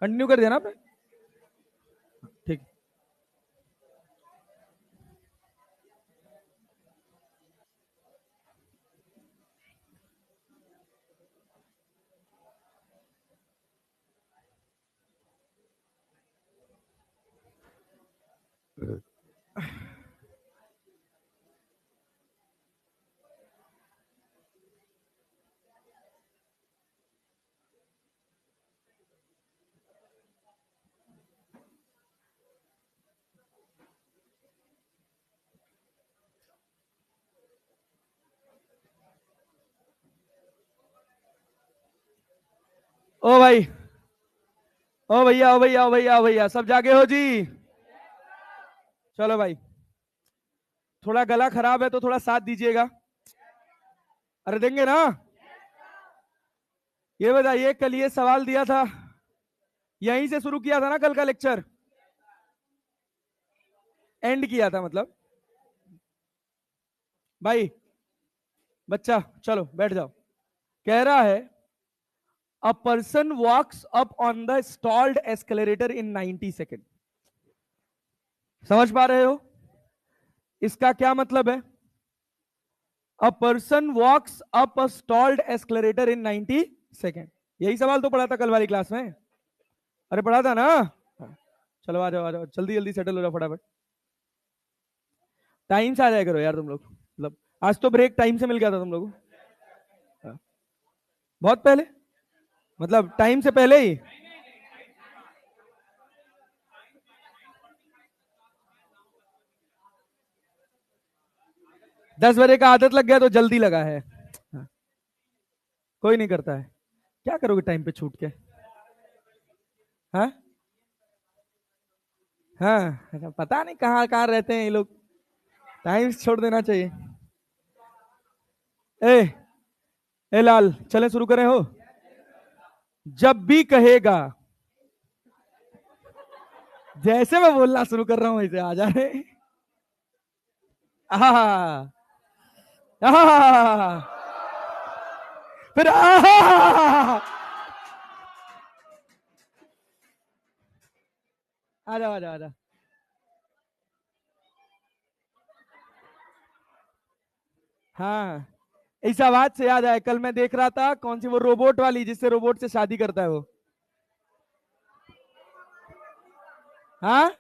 Continue कर दिया ना आपने? ठीक। ओ भाई, ओ भैया, ओ भैया, ओ भैया, ओ भैया, सब जागे हो जी? चलो भाई, थोड़ा गला खराब है तो थोड़ा साथ दीजिएगा। अरे देंगे ना? ये बताइए, कल ये सवाल दिया था, यहीं से शुरू किया था ना कल का लेक्चर? एंड किया था मतलब? भाई बच्चा, चलो बैठ जाओ। कह रहा है, a person walks up on the stalled escalator in 90 second. समझ पा रहे हो इसका क्या मतलब है? A person walks up a stalled escalator in 90 second. यही सवाल तो पढ़ा था कल वाली क्लास में। अरे पढ़ा था ना? चलो आ जाओ जल्दी जल्दी सेटल हो जाओ फटाफट। टाइम से आ जाया करो यार तुम लोग, मतलब आज तो ब्रेक टाइम से मिल गया था तुम लोग को। बहुत पहले, मतलब टाइम से पहले ही। 10 बजे का आदत लग गया तो जल्दी लगा है। हाँ, कोई नहीं करता है। क्या करोगे टाइम पे छूट के? हाँ हाँ, पता नहीं कहाँ कहाँ रहते हैं ये लोग। टाइम छोड़ देना चाहिए। ए ए लाल, चले शुरू करें हो? जब भी कहेगा, जैसे मैं बोलना शुरू कर रहा हूं वैसे आ जा रहे। आहा, आहा, फिर आहा। आ जाओ आ जाओ आ जाओ। हाँ, इस आवाज से याद आया, कल मैं देख रहा था कौन सी वो रोबोट वाली जिससे रोबोट से शादी करता है वो। हाँ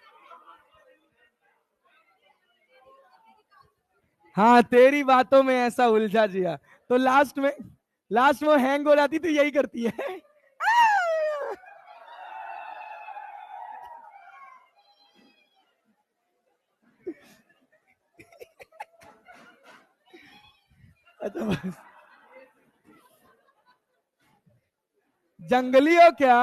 हाँ, तेरी बातों में ऐसा उलझा जिया तो लास्ट में हैंग हो जाती तो यही करती है। अच्छा बस। जंगली हो क्या?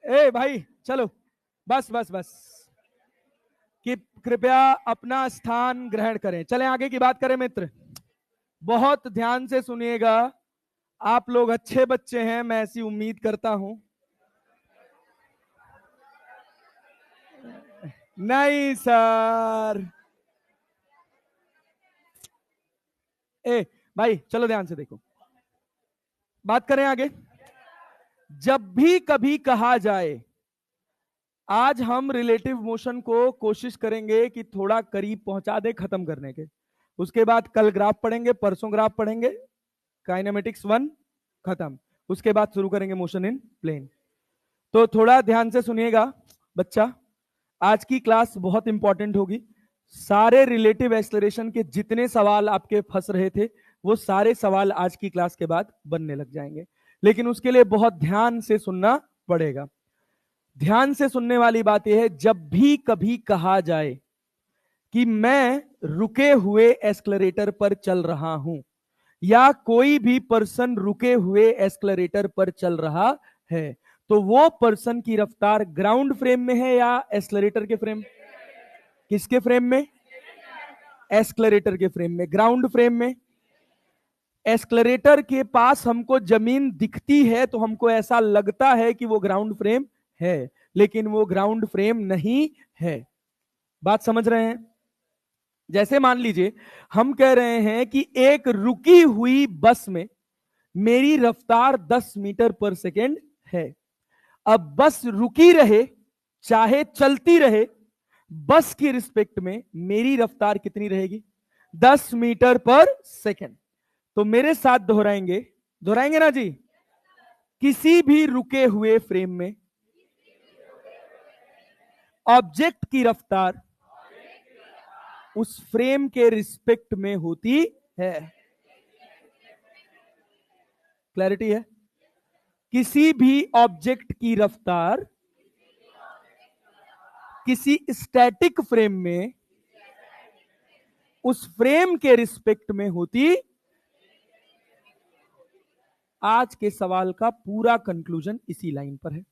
ए भाई चलो, बस बस बस, कि कृपया अपना स्थान ग्रहण करें। चलें आगे की बात करें मित्र। बहुत ध्यान से सुनिएगा, आप लोग अच्छे बच्चे हैं, मैं ऐसी उम्मीद करता हूं। नहीं सर। ए भाई चलो ध्यान से देखो, बात करें आगे। जब भी कभी कहा जाए, आज हम रिलेटिव मोशन को कोशिश करेंगे कि थोड़ा करीब पहुंचा दे खत्म करने के। उसके बाद कल ग्राफ पढ़ेंगे, परसों ग्राफ पढ़ेंगे, काइनेमेटिक्स 1 खत्म। उसके बाद शुरू करेंगे मोशन इन प्लेन। तो थोड़ा ध्यान से सुनिएगा बच्चा, आज की क्लास बहुत इंपॉर्टेंट होगी। सारे रिलेटिव एक्सेलरेशन के जितने सवाल आपके फंस रहे थे, वो सारे सवाल आज की क्लास के बाद बनने लग जाएंगे। लेकिन उसके लिए बहुत ध्यान से सुनना पड़ेगा। ध्यान से सुनने वाली बात यह है, जब भी कभी कहा जाए कि मैं रुके हुए एस्केलरेटर पर चल रहा हूं, या कोई भी पर्सन रुके हुए एस्केलरेटर पर चल रहा है, तो वो पर्सन की रफ्तार ग्राउंड फ्रेम में है या एस्केलरेटर के फ्रेम? किसके फ्रेम में? एस्केलरेटर के फ्रेम में। ग्राउंड फ्रेम में। एस्केलरेटर के पास हमको जमीन दिखती है तो हमको ऐसा लगता है कि वो ग्राउंड फ्रेम है, लेकिन वो ग्राउंड फ्रेम नहीं है। बात समझ रहे हैं? जैसे मान लीजिए हम कह रहे हैं कि एक रुकी हुई बस में मेरी रफ्तार 10 मीटर पर सेकेंड है। अब बस रुकी रहे चाहे चलती रहे, बस की रिस्पेक्ट में मेरी रफ्तार कितनी रहेगी? 10 मीटर पर सेकेंड। तो मेरे साथ दोहराएंगे, दोहराएंगे ना जी? किसी भी रुके हुए फ्रेम में ऑब्जेक्ट की रफ्तार उस फ्रेम के रिस्पेक्ट में होती है। क्लैरिटी है? किसी भी ऑब्जेक्ट की रफ्तार किसी स्टैटिक फ्रेम में उस फ्रेम के रिस्पेक्ट में होती। आज के सवाल का पूरा कंक्लूजन इसी लाइन पर है,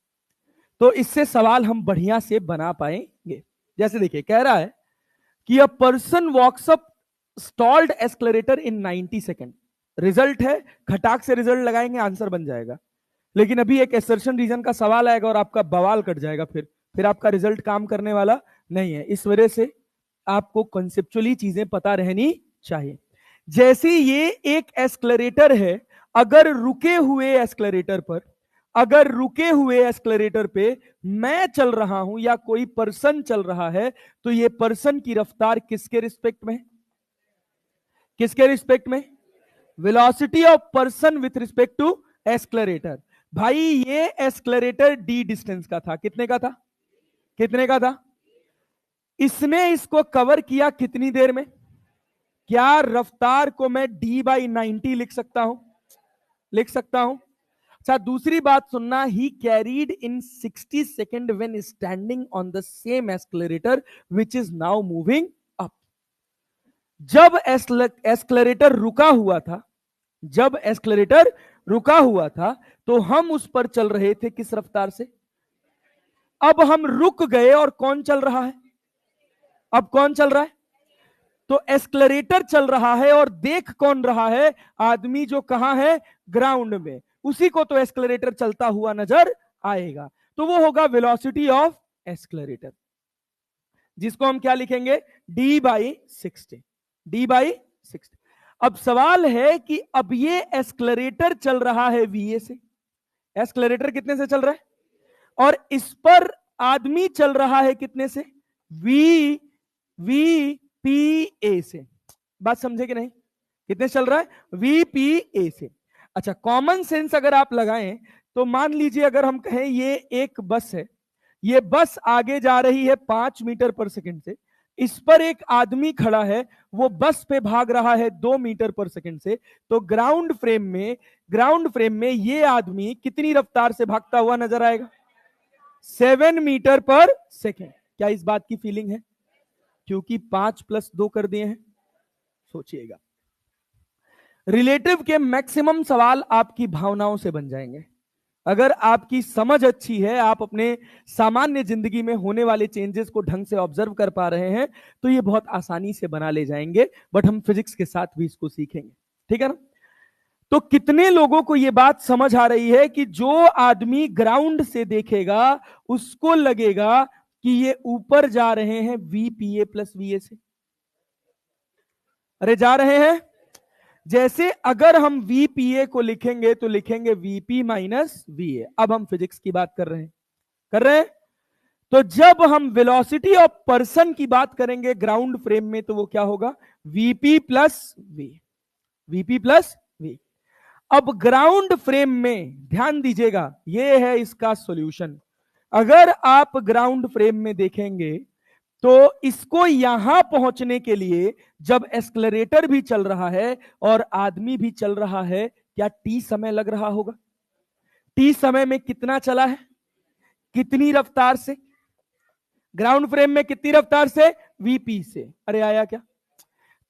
तो इससे सवाल हम बढ़िया से बना पाएंगे। जैसे देखिए, कह रहा है कि a person walks up stalled escalator in 90 second. Result है, खटाक से रिजल्ट लगाएंगे, आंसर बन जाएगा। लेकिन अभी एक एसर्शन रीजन का सवाल आएगा और आपका बवाल कट जाएगा, फिर आपका रिजल्ट काम करने वाला नहीं है। इस वजह से आपको कॉन्सेप्चुअली चीजें पता रहनी चाहिए। जैसे ये एक एस्केलेरेटर है, अगर रुके हुए एस्केलेरेटर पे मैं चल रहा हूं या कोई पर्सन चल रहा है, तो ये पर्सन की रफ्तार किसके रिस्पेक्ट में? किसके रिस्पेक्ट में? Velocity of person with respect to escalator. भाई ये एस्केलेरेटर डी डिस्टेंस का था, कितने का था? कितने का था? इसने इसको कवर किया कितनी देर में? क्या रफ्तार को मैं d/90 लिख सकता हूं? लिख सकता हूं। अच्छा, दूसरी बात सुनना, he carried in 60 second when standing on the same escalator which is now moving up. जब एस्केलेरेटर रुका हुआ था, तो हम उस पर चल रहे थे किस रफ्तार से? अब हम रुक गए और कौन चल रहा है? अब कौन चल रहा है? तो एस्केलेरेटर चल रहा है और देख कौन रहा है? आदमी जो कहां है? ग्राउंड में। उसी को तो एस्केलेरेटर चलता हुआ नजर आएगा, तो वो होगा वेलोसिटी ऑफ एस्केलेरेटर, जिसको हम क्या लिखेंगे? d/60। d/60। अब सवाल है कि अब ये एस्केलेरेटर चल रहा है va से। एस्केलेरेटर कितने से चल रहा है? और इस पर आदमी चल रहा है कितने से? vpa से। बात समझे कि नहीं? कितने चल रहा है? vpa से। अच्छा, कॉमन सेंस अगर आप लगाएं तो मान लीजिए, अगर हम कहें ये एक बस है, ये बस आगे जा रही है 5 मीटर पर सेकंड से, इस पर एक आदमी खड़ा है, वो बस पे भाग रहा है 2 मीटर पर सेकंड से, तो ग्राउंड फ्रेम में ये आदमी कितनी रफ्तार से भागता हुआ नजर आएगा? 7 मीटर पर सेकंड। क्या इस बात की फीलिंग है? क्योंकि 5 + 2 कर दिए हैं। सोचिएगा, रिलेटिव के मैक्सिमम सवाल आपकी भावनाओं से बन जाएंगे। अगर आपकी समझ अच्छी है, आप अपने सामान्य जिंदगी में होने वाले चेंजेस को ढंग से ऑब्जर्व कर पा रहे हैं, तो ये बहुत आसानी से बना ले जाएंगे। बट हम फिजिक्स के साथ भी इसको सीखेंगे, ठीक है ना? तो कितने लोगों को यह बात समझ आ रही है कि जो आदमी ग्राउंड से देखेगा उसको लगेगा कि ये ऊपर जा रहे हैं vpa + va से? अरे जा रहे हैं। जैसे अगर हम vpa को लिखेंगे तो लिखेंगे vp - va। अब हम फिजिक्स की बात कर रहे हैं। तो जब हम वेलोसिटी ऑफ पर्सन की बात करेंगे ग्राउंड फ्रेम में, तो वो क्या होगा? vp + v। अब ग्राउंड फ्रेम में ध्यान दीजिएगा, ये है इसका सॉल्यूशन। अगर आप ग्राउंड फ्रेम में देखेंगे तो इसको यहां पहुंचने के लिए जब एस्केलेरेटर भी चल रहा है और आदमी भी चल रहा है, क्या t समय लग रहा होगा? t समय में कितना चला है? कितनी रफ्तार से? ग्राउंड फ्रेम में कितनी रफ्तार से? vp से। अरे आया क्या?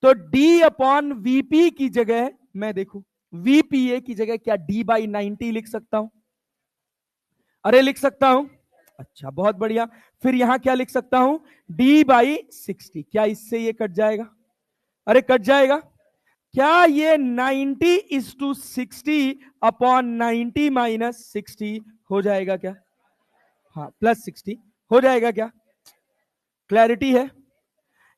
तो d/vp की जगह मैं देखूं, vpa की जगह क्या d/90 लिख सकता हूं? अरे लिख सकता हूं। अच्छा, बहुत बढ़िया। फिर यहां क्या लिख सकता हूं? d/60। क्या इससे ये कट जाएगा? अरे कट जाएगा। क्या ये 90/60/90 - 60 हो जाएगा क्या? हाँ, +60 हो जाएगा क्या? क्लैरिटी है?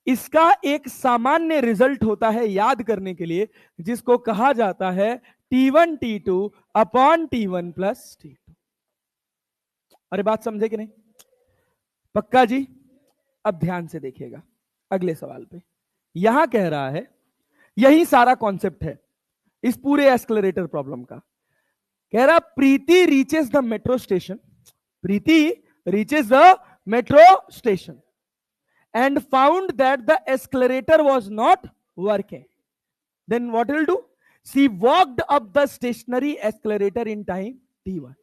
इसका एक सामान्य रिजल्ट होता है याद करने के लिए, जिसको कहा जाता है T1 T2 upon T1 plus T2। अरे बात समझे कि नहीं? पक्का जी? अब ध्यान से देखिएगा अगले सवाल पे। यहां कह रहा है, यही सारा कॉन्सेप्ट है इस पूरे एस्केलरेटर प्रॉब्लम का। कह रहा Preeti reaches the metro station, Preeti reaches the metro station and found that the escalator was not working. Then what will do? She walked up the stationary escalator in time t1.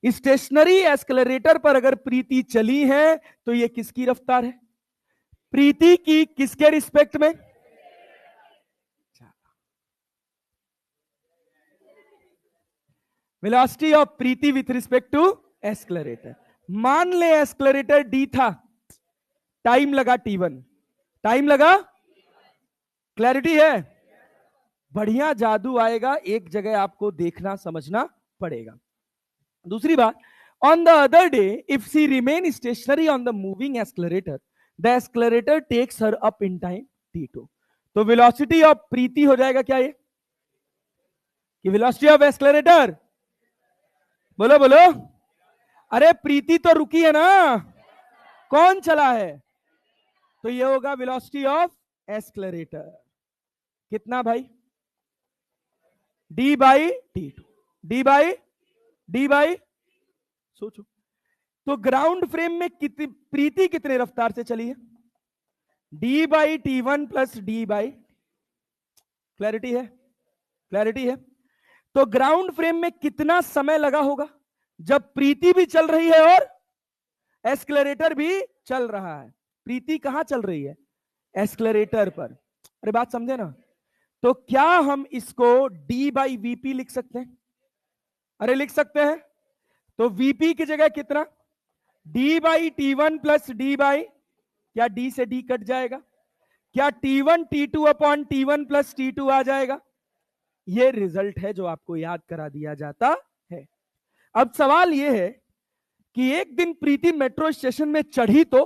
Stationary escalator पर अगर प्रीति चली है तो ये किसकी रफ्तार है? प्रीति की किसके रिस्पेक्ट में? Velocity of Preeti with respect to escalator. मान ले एस्केलरेटर डी था, टाइम लगा T1, टाइम लगा, क्लैरिटी है? बढ़िया जादू आएगा, एक जगह आपको देखना समझना पड़ेगा। दूसरी बात, on the other day if she remain stationary on the moving escalator, the escalator takes her up in time T2। तो वेलोसिटी ऑफ प्रीति हो जाएगा क्या ये? कि वेलोसिटी ऑफ एस्केलरेटर, बोलो बोलो। अरे प्रीति तो रुकी है ना, कौन चला है? तो ये होगा वेलोसिटी ऑफ एस्केलरेटर। कितना भाई? d by T2, d by सोचो तो ग्राउंड फ्रेम में कितनी प्रीति कितने रफ्तार से चली है? d by T1 plus d by, clarity है? क्लैरिटी है? तो ग्राउंड फ्रेम में कितना समय लगा होगा जब प्रीति भी चल रही है और एस्केलरेटर भी चल रहा है? प्रीति कहां चल रही है? एस्केलरेटर पर। अरे बात समझे ना? तो क्या हम इसको d बाई वीपी लिख सकते हैं? अरे लिख सकते हैं। तो वीपी की जगह कितना? d by T1 plus d by, क्या d से d कट जाएगा? क्या T1 T2 upon T1 plus T2 आ जाएगा? ये रिजल्ट है जो आपको याद करा दिया जाता है। अब सवाल यह है कि एक दिन प्रीति मेट्रो स्टेशन में चढ़ी तो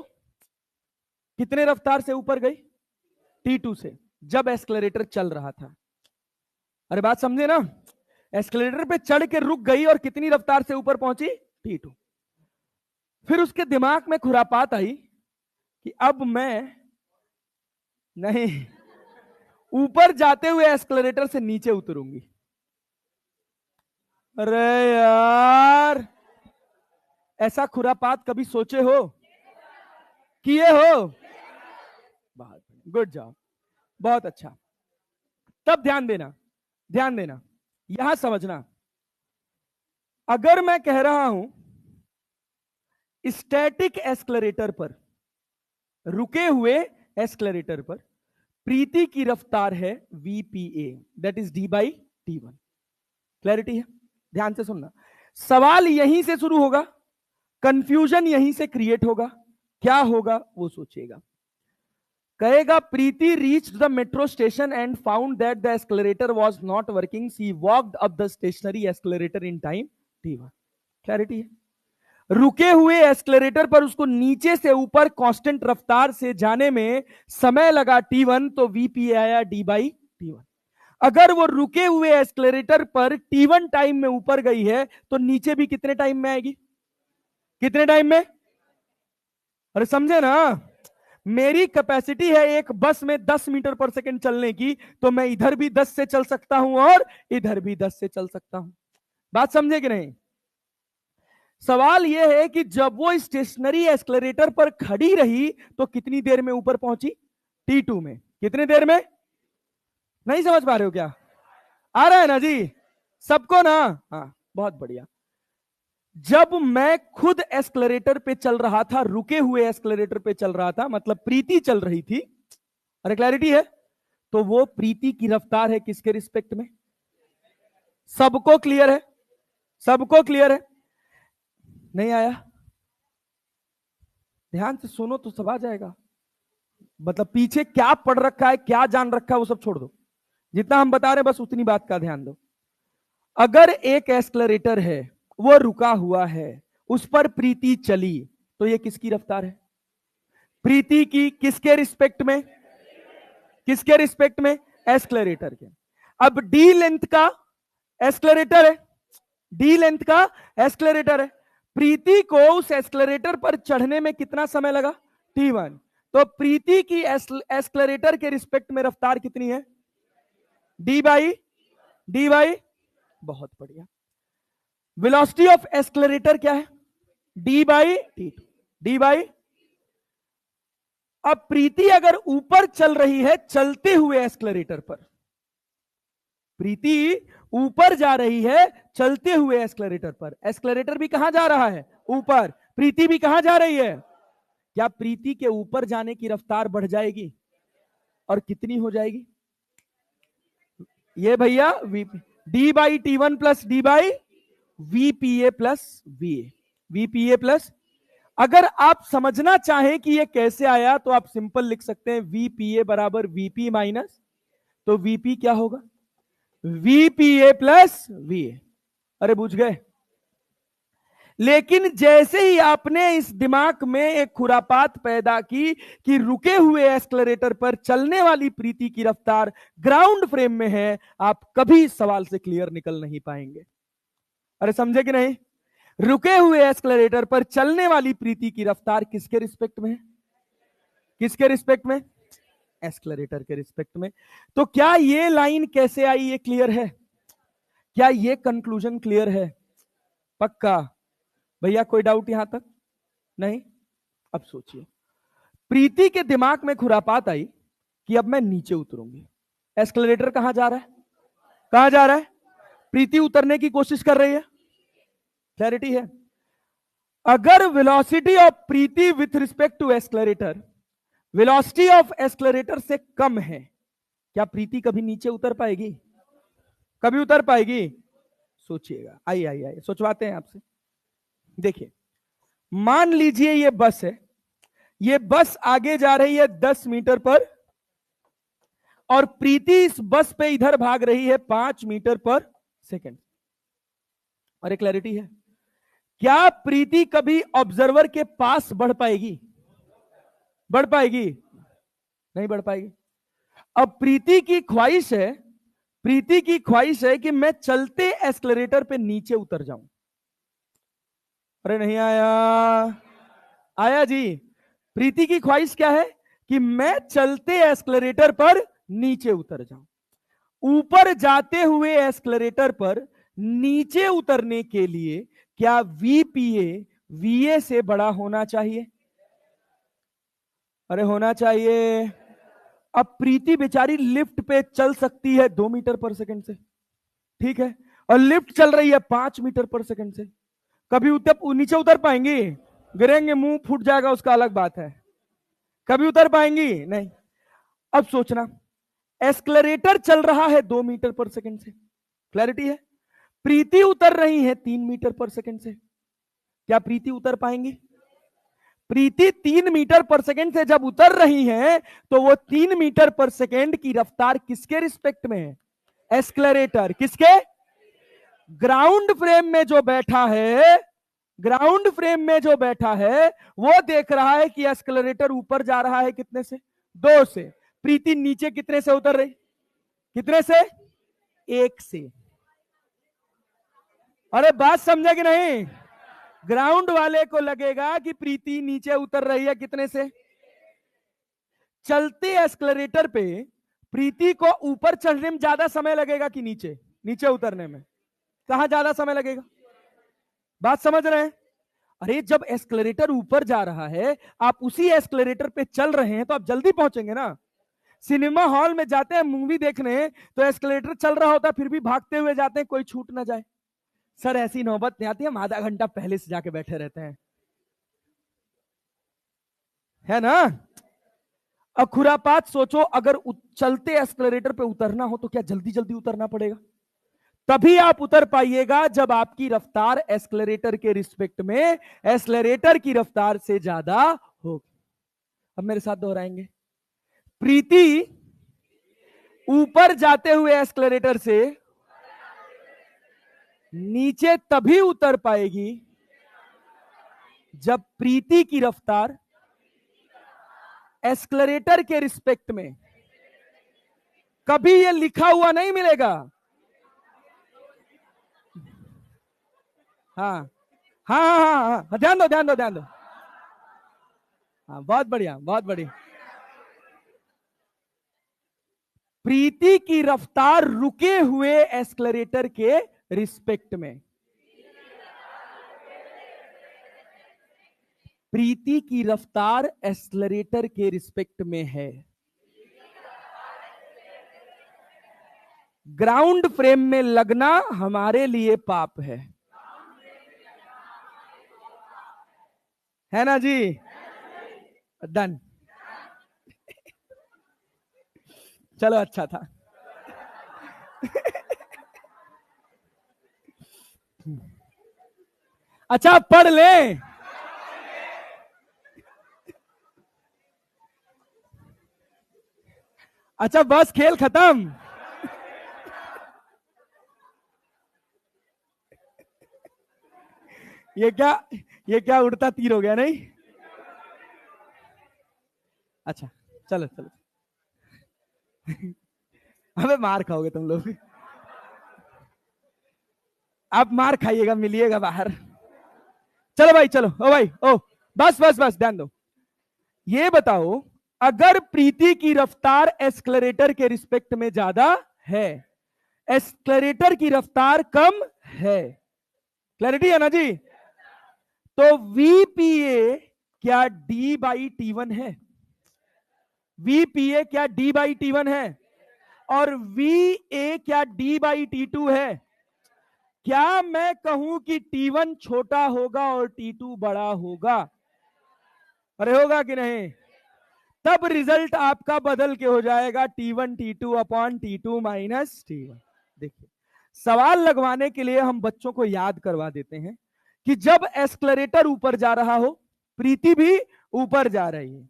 कितने रफ्तार से ऊपर गई? T2 से, जब एस्केलरेटर चल रहा था। अरे बात समझे ना? एस्केलेटर पे चढ़ के रुक गई और कितनी रफ्तार से ऊपर पहुंची? T2। फिर उसके दिमाग में खुरापात आई कि अब मैं नहीं, ऊपर जाते हुए एस्केलेटर से नीचे उतरूंगी। अरे यार, ऐसा खुरापात कभी सोचे हो? किए हो? बहुत गुड जॉब, बहुत अच्छा। तब ध्यान देना, ध्यान देना, यहां समझना। अगर मैं कह रहा हूं स्टैटिक एस्केलरेटर पर, रुके हुए एस्केलरेटर पर प्रीति की रफ्तार है VPA, that is d by T1। Clarity है? ध्यान से सुनना, सवाल यहीं से शुरू होगा, कंफ्यूजन यहीं से क्रिएट होगा। क्या होगा वो सोचिएगा। कहेगा Preeti reached the metro station and found that the escalator was not working, she walked up the stationary escalator in time T1। Clarity है? रुके हुए एस्केलरेटर पर उसको नीचे से ऊपर कांस्टेंट रफ्तार से जाने में समय लगा T1, तो VPA आया d बाई T1। अगर वो रुके हुए एस्केलरेटर पर T1 टाइम में ऊपर गई है तो नीचे भी कितने टाइम में आएगी? कितने टाइम में? अरे समझे ना? मेरी कैपेसिटी है एक बस में 10 मीटर पर सेकंड चलने की, तो मैं इधर भी 10 से चल सकता हूं और इधर भी 10 से चल सकता हूं। बात समझे कि नहीं? सवाल यह है कि जब वो स्टेशनरी एस्केलरेटर पर खड़ी रही तो कितनी देर में ऊपर पहुंची? T2 में। कितने देर में? नहीं समझ पा रहे हो क्या? आ रहा है ना जी सबको ना? हाँ, बहुत बढ़िया। जब मैं खुद एस्केलरेटर पे चल रहा था, रुके हुए एस्केलरेटर पे चल रहा था, मतलब प्रीति चल रही थी। अरे क्लैरिटी है? तो वो प्रीति की रफ्तार है किसके रिस्पेक्ट में? सबको क्लियर है? सबको क्लियर है? नहीं आया? ध्यान से सुनो तो सब आ जाएगा। मतलब पीछे क्या पढ़ रखा है, क्या जान रखा है, वो सब छोड़ दो। जितना हम बता रहे हैं बस उतनी बात का ध्यान दो। अगर एक एस्केलरेटर है, वो रुका हुआ है, उस पर प्रीति चली, तो ये किसकी रफ्तार है? प्रीति की। किसके रिस्पेक्ट में? किसके रिस्पेक्ट में? एस्केलरेटर के। अब डी लेंथ का एस्केलेरेटर है, डी लेंथ का एस्केलेरेटर है। प्रीति को उस एस्केलेरेटर पर चढ़ने में कितना समय लगा? t1। तो प्रीति की एस्केलेरेटर के रिस्पेक्ट में रफ्तार कितनी है? डी बाई बहुत बढ़िया। वेलोसिटी ऑफ एस्केलेरेटर क्या है? D by T. अब प्रीति अगर ऊपर चल रही है चलते हुए एस्केलेरेटर पर, प्रीति ऊपर जा रही है चलते हुए एस्केलेरेटर पर, एस्केलेरेटर भी कहां जा रहा है? ऊपर। प्रीति भी कहां जा रही है? क्या प्रीति के ऊपर जाने की रफ्तार बढ़ जाएगी? और कितनी हो जाएगी? ये भैया D by T one plus D by VPA plus VPA plus. अगर आप समझना चाहें कि ये कैसे आया तो आप सिंपल लिख सकते हैं वीपीए बराबर वीपी माइनस, तो वीपी क्या होगा? VPA plus वीए। अरे बुझ गए? लेकिन जैसे ही आपने इस दिमाग में एक खुरापात पैदा की कि रुके हुए एस्केलेरेटर पर चलने वाली प्रीति की रफ्तार ग्राउंड फ्रेम में है, आप कभी सवाल से क्लियर निकल नहीं पाएंगे। अरे समझे कि नहीं? रुके हुए एस्केलेरेटर पर चलने वाली प्रीति की रफ्तार किसके रिस्पेक्ट में है? किसके रिस्पेक्ट में? एस्केलेरेटर के रिस्पेक्ट में। तो क्या ये लाइन कैसे आई, ये क्लियर है? क्या ये कंक्लूजन क्लियर है? पक्का भैया? कोई डाउट यहां तक? नहीं? अब सोचिए, प्रीति के दिमाग में खुरापात आई कि अब मैं नीचे उतरूंगी। एस्केलेरेटर कहां जा रहा है? कहां जा रहा है? प्रीति उतरने की कोशिश कर रही है। क्लैरिटी है? अगर velocity of Preeti with respect to escalator velocity of escalator से कम है, क्या प्रीति कभी नीचे उतर पाएगी? कभी उतर पाएगी? सोचिएगा। आइए आइए आइए सोचवाते हैं आपसे। देखिए, मान लीजिए ये बस है, ये बस आगे जा रही है 10 मीटर पर और प्रीति इस बस पे इधर भाग रही है 5 मीटर पर सेकेंड। अरे क्लैरिटी है? क्या प्रीति कभी ऑब्जर्वर के पास बढ़ पाएगी? बढ़ पाएगी? नहीं बढ़ पाएगी। अब प्रीति की ख्वाहिश है कि मैं चलते एस्केलेरेटर पे नीचे उतर जाऊं। अरे नहीं आया? आया जी। प्रीति की ख्वाहिश क्या है? कि मैं चलते एस्केलेरेटर पर नीचे उतर जाऊं। ऊपर जाते हुए एस्केलेरेटर पर नीचे उतरने के लिए क्या वीपीए वीए से बड़ा होना चाहिए? अरे होना चाहिए। अब प्रीति बेचारी लिफ्ट पे चल सकती है 2 मीटर पर सेकंड से, ठीक है, और लिफ्ट चल रही है 5 मीटर पर सेकंड से। कभी नीचे उतर पाएंगी? गिरेंगे, मुंह फूट जाएगा, उसका अलग बात है। कभी उतर पाएंगी? नहीं। अब सोचना, एस्केलेरेटर चल रहा है 2 मीटर पर सेकंड से, क्लैरिटी है? प्रीति उतर रही है 3 मीटर पर सेकंड से। क्या प्रीति उतर पाएंगी? प्रीति 3 मीटर पर सेकंड से जब उतर रही है तो वो 3 मीटर पर सेकंड की रफ्तार किसके रिस्पेक्ट में है? एस्केलेरेटर। किसके? ग्राउंड फ्रेम में जो बैठा है, ग्राउंड फ्रेम में जो बैठा है वो देख रहा है कि एस्केलेरेटर ऊपर जा रहा है कितने से? 2 से। प्रीति नीचे कितने से उतर रही? कितने से? 1 से। अरे बात समझे कि नहीं? ग्राउंड वाले को लगेगा कि प्रीति नीचे उतर रही है कितने से? चलते एस्केलेरेटर पे प्रीति को ऊपर चढ़ने में ज्यादा समय लगेगा कि नीचे नीचे उतरने में? कहां ज्यादा समय लगेगा? बात समझ रहे हैं? अरे जब एस्केलेरेटर ऊपर जा रहा है, आप उसी एस्केलेरेटर पे चल रहे हैं तो आप जल्दी पहुंचेंगे ना। सिनेमा हॉल में जाते हैं मूवी देखने तो एस्केलेटर चल रहा होता है फिर भी भागते हुए जाते हैं कोई छूट ना जाए। सर ऐसी नौबत नहीं आती, हम आधा घंटा पहले से जाके बैठे रहते हैं, है ना। अब खुरापात सोचो, अगर चलते एस्केलेरेटर पे उतरना हो तो क्या जल्दी जल्दी उतरना पड़ेगा? तभी आप उतर पाइएगा जब आपकी रफ्तार एस्केलेरेटर के रिस्पेक्ट में एस्केलेरेटर की रफ्तार से ज्यादा होगी। अब मेरे साथ दोहराएंगे। प्रीति ऊपर जाते हुए एस्केलेरेटर से नीचे तभी उतर पाएगी जब प्रीति की रफ्तार एस्केलेरेटर के रिस्पेक्ट में, कभी ये लिखा हुआ नहीं मिलेगा, हाँ हाँ हाँ हाँ हाँ, ध्यान दो ध्यान दो ध्यान दो। हाँ बहुत बढ़िया बहुत बढ़िया। प्रीति की रफ्तार रुके हुए एस्केलेरेटर के रिस्पेक्ट में। प्रीति की रफ्तार एस्केलेरेटर के रिस्पेक्ट में है। ग्राउंड फ्रेम में लगना हमारे लिए पाप है ना जी? डन। चलो अच्छा था। अच्छा पढ़ ले। अच्छा बस खेल खत्म। ये क्या, ये क्या उड़ता तीर हो गया नहीं? अच्छा चलो चलो। अबे मार खाओगे तुम लोग। आप मार खाइएगा, मिलिएगा बाहर। चलो भाई चलो, ओ भाई ओ, बस बस बस ध्यान दो। ये बताओ, अगर प्रीति की रफ्तार एस्केलेरेटर के रिस्पेक्ट में ज्यादा है, एस्केलेरेटर की रफ्तार कम है, क्लैरिटी है ना जी? तो वीपीए क्या डी बाई टी वन है? वीपीए क्या डी बाई टी वन है? और वी ए क्या डी बाई टी टू है? क्या मैं कहूं कि T1 छोटा होगा और T2 बड़ा होगा? अरे होगा कि नहीं? तब रिजल्ट आपका बदल के हो जाएगा T1 T2 upon T2 minus T1। देखिए, सवाल लगवाने के लिए हम बच्चों को याद करवा देते हैं कि जब एस्केलेरेटर ऊपर जा रहा हो, प्रीति भी ऊपर जा रही है,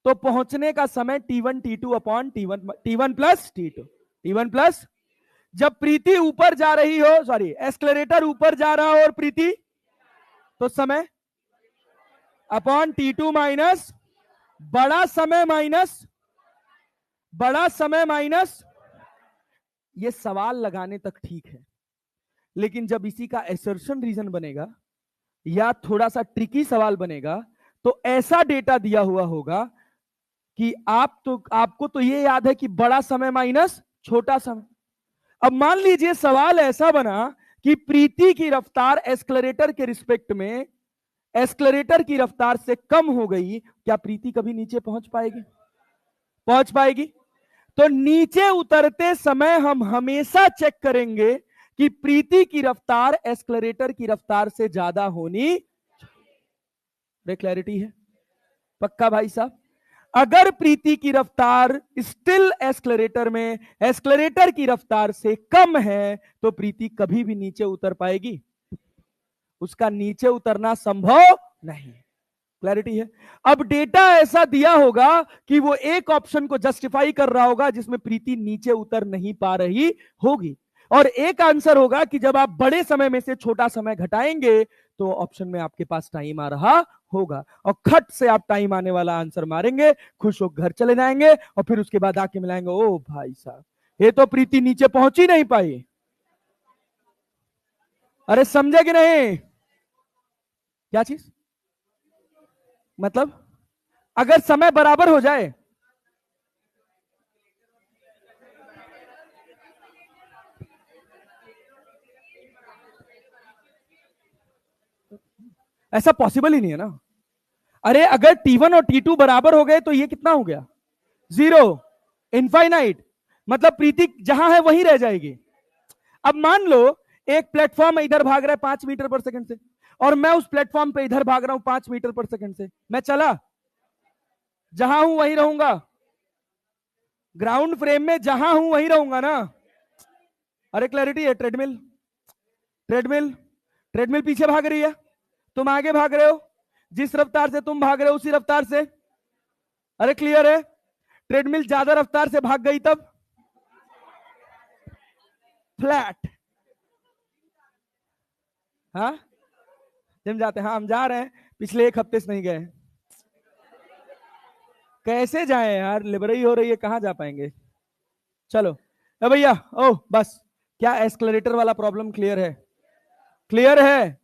तो पहुंचने का समय T1 T2 upon T1 plus T2, T1 plus. जब प्रीति ऊपर जा रही हो, सॉरी एस्केलेरेटर ऊपर जा रहा हो और प्रीति, तो समय अपॉन T2 माइनस बड़ा समय माइनस बड़ा समय माइनस। ये सवाल लगाने तक ठीक है, लेकिन जब इसी का एसर्शन रीजन बनेगा या थोड़ा सा ट्रिकी सवाल बनेगा, तो ऐसा डेटा दिया हुआ होगा कि आपको तो ये याद है कि बड़ा समय माइनस छोटा समय। अब मान लीजिए सवाल ऐसा बना कि प्रीति की रफ्तार एस्केलेरेटर के रिस्पेक्ट में एस्केलेरेटर की रफ्तार से कम हो गई, क्या प्रीति कभी नीचे पहुंच पाएगी? पहुंच पाएगी। तो नीचे उतरते समय हम हमेशा चेक करेंगे कि प्रीति की रफ्तार एस्केलेरेटर की रफ्तार से ज्यादा होनी। क्लैरिटी है? पक्का भाई साहब? अगर प्रीति की रफ्तार स्टिल एस्केलेरेटर में एस्केलेरेटर की रफ्तार से कम है, तो प्रीति कभी भी नीचे उतर पाएगी? उसका नीचे उतरना संभव नहीं। क्लैरिटी है? अब डेटा ऐसा दिया होगा कि वो एक ऑप्शन को जस्टिफाई कर रहा होगा जिसमें प्रीति नीचे उतर नहीं पा रही होगी, और एक आंसर होगा कि जब आप बड़े समय में से छोटा समय घटाएंगे तो ऑप्शन में आपके पास टाइम आ रहा होगा, और खट से आप टाइम आने वाला आंसर मारेंगे, खुश होकर घर चले जाएंगे, और फिर उसके बाद आके मिलाएंगे, ओ भाई साहब ये तो प्रीति नीचे पहुंच ही नहीं पाई। अरे समझे कि नहीं? क्या चीज मतलब? अगर समय बराबर हो जाए, ऐसा पॉसिबल ही नहीं है ना। अरे अगर T1 और T2 बराबर हो गए तो ये कितना हो गया? Zero, infinite. मतलब प्रीति जहां है वहीं रह जाएगी। अब मान लो एक प्लेटफॉर्म इधर भाग रहा है 5 मीटर पर सेकंड से, और मैं उस प्लेटफॉर्म पे इधर भाग रहा हूं 5 मीटर पर सेकंड से, मैं चला, जहां हूं वहीं रहूंगा। ग्राउंड फ्रेम में जहां हूं वहीं रहूंगा ना। अरे क्लैरिटी है? ट्रेडमिल, ट्रेडमिल, ट्रेडमिल पीछे भाग रही है, तुम आगे भाग रहे हो, जिस रफ्तार से तुम भाग रहे हो उसी रफ्तार से। अरे क्लियर है? ट्रेडमिल ज्यादा रफ्तार से भाग गई तब फ्लैट। हाँ जिम जाते हैं? हाँ हम जा रहे हैं, पिछले एक हफ्ते से नहीं गए। कैसे जाए यार, लिबरई हो रही है, कहां जा पाएंगे। चलो भैया, ओ बस, क्या एस्केलेरेटर वाला प्रॉब्लम क्लियर है? क्लियर है?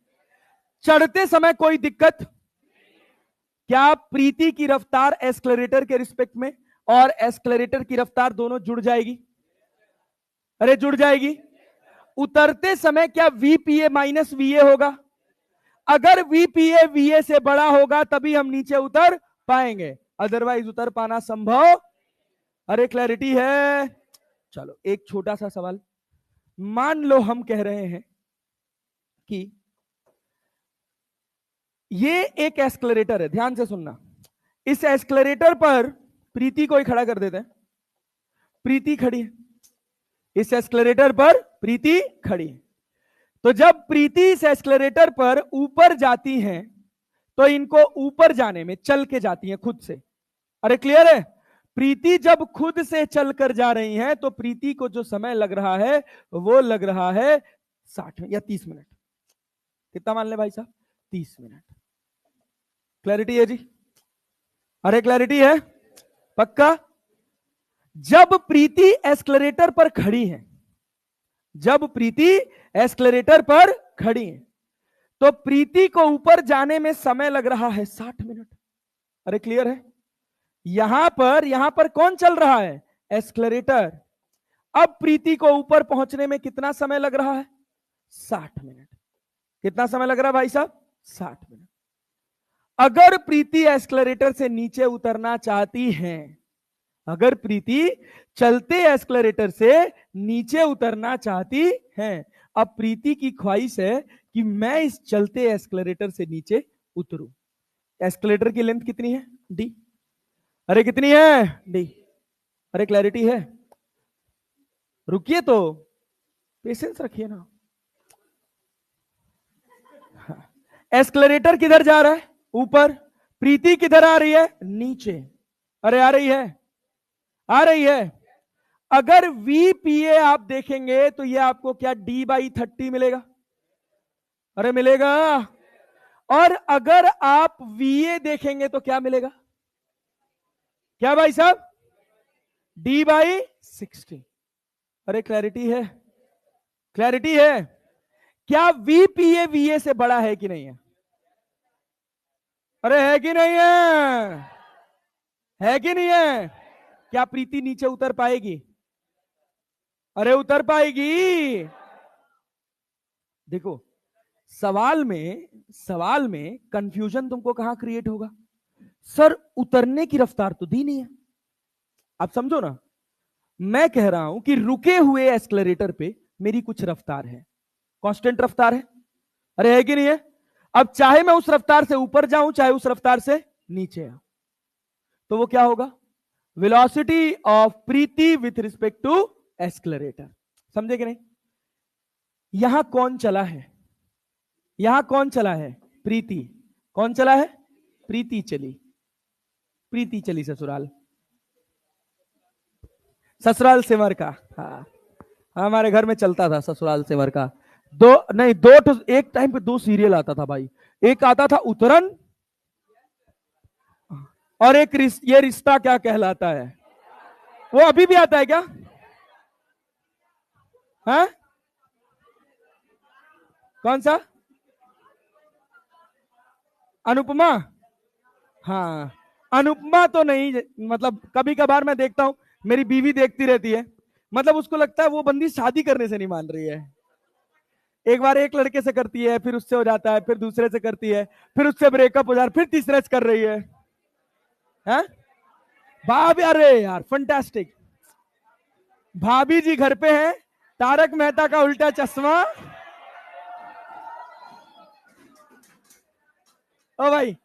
चढ़ते समय कोई दिक्कत? क्या प्रीति की रफ्तार एस्केलेरेटर के रिस्पेक्ट में और एस्केलेरेटर की रफ्तार दोनों जुड़ जाएगी? अरे जुड़ जाएगी। उतरते समय क्या वीपीए माइनस वीए होगा? अगर वीपीए वीए से बड़ा होगा तभी हम नीचे उतर पाएंगे, अदरवाइज उतर पाना संभव। अरे क्लैरिटी है? चलो एक छोटा सा सवाल, मान लो हम कह रहे हैं कि ये एक एस्केलेरेटर है, ध्यान से सुनना। इस एस्केलेरेटर पर प्रीति को ही खड़ा कर देते हैं। प्रीति खड़ी है, इस एस्केलेरेटर पर प्रीति खड़ी है। तो जब प्रीति इस एस्केलेरेटर पर ऊपर जाती हैं तो इनको ऊपर जाने में चल के जाती हैं खुद से। अरे क्लियर है? प्रीति जब खुद से चलकर जा रही हैं तो प्रीति को जो समय लग रहा है वो लग रहा है 60 या 30 मिनट। कितना मान ले भाई साहब? 30 मिनट। क्लैरिटी है जी? अरे क्लैरिटी है? पक्का? जब प्रीति एस्केलेरेटर पर खड़ी है, जब प्रीति एस्केलेरेटर पर खड़ी है तो प्रीति को ऊपर जाने में समय लग रहा है 60 मिनट। अरे क्लियर है? यहां पर कौन चल रहा है? एस्केलेरेटर। अब प्रीति को ऊपर पहुंचने में कितना समय लग रहा है? 60 मिनट। कितना समय लग रहा है भाई साहब? 60 मिनट। अगर प्रीति एस्केलेरेटर से नीचे उतरना चाहती हैं, अगर प्रीति चलते एस्केलेरेटर से नीचे उतरना चाहती हैं, अब प्रीति की ख्वाहिश है कि मैं इस चलते एस्केलेरेटर से नीचे उतरूं। एस्केलेटर की लेंथ कितनी है? डी। अरे कितनी है? डी। अरे क्लैरिटी है? रुकिए तो, पेशेंस रखिए ना। एस्केलेरेटर किधर जा रहा है? ऊपर। प्रीति किधर आ रही है? नीचे। अरे आ रही है? आ रही है। अगर वीपीए आप देखेंगे तो ये आपको क्या D/30 मिलेगा? अरे मिलेगा। और अगर आप वीए देखेंगे तो क्या मिलेगा? क्या भाई साहब? D/60। अरे क्लैरिटी है? क्लैरिटी है? क्या वीपीए वीए से बड़ा है कि नहीं है? अरे है कि नहीं है? है कि नहीं है? क्या प्रीति नीचे उतर पाएगी? अरे उतर पाएगी। देखो सवाल में कंफ्यूजन तुमको कहां क्रिएट होगा? सर उतरने की रफ्तार तो दी नहीं है। आप समझो ना, मैं कह रहा हूं कि रुके हुए एस्केलेरेटर पे मेरी कुछ रफ्तार है, कांस्टेंट रफ्तार है। अरे है कि नहीं है? अब चाहे मैं उस रफ्तार से ऊपर जाऊं चाहे उस रफ्तार से नीचे आऊं, तो वो क्या होगा? Velocity of Preeti with respect to escalator. समझे कि नहीं? यहां कौन चला है? यहां कौन चला है? प्रीति। कौन चला है? प्रीति चली। प्रीति चली ससुराल। ससुराल सिमर का। हाँ हमारे घर में चलता था ससुराल सिमर का। एक टाइम पे 2 सीरियल आता था भाई। एक आता था उतरन और एक ये रिश्ता क्या कहलाता है। वो अभी भी आता है क्या? हाँ कौन सा? अनुपमा। हाँ अनुपमा तो नहीं, मतलब कभी कभार मैं देखता हूं, मेरी बीवी देखती रहती है, मतलब उसको लगता है वो बंदी शादी करने से नहीं मान रही है। एक बार एक लड़के से करती है, फिर उससे हो जाता है, फिर दूसरे से करती है, फिर उससे ब्रेकअप हो जाता है, फिर तीसरे से कर रही है। हैं? भाभी, अरे यार फंटास्टिक। भाभी जी घर पे हैं, तारक मेहता का उल्टा चश्मा। ओ भाई,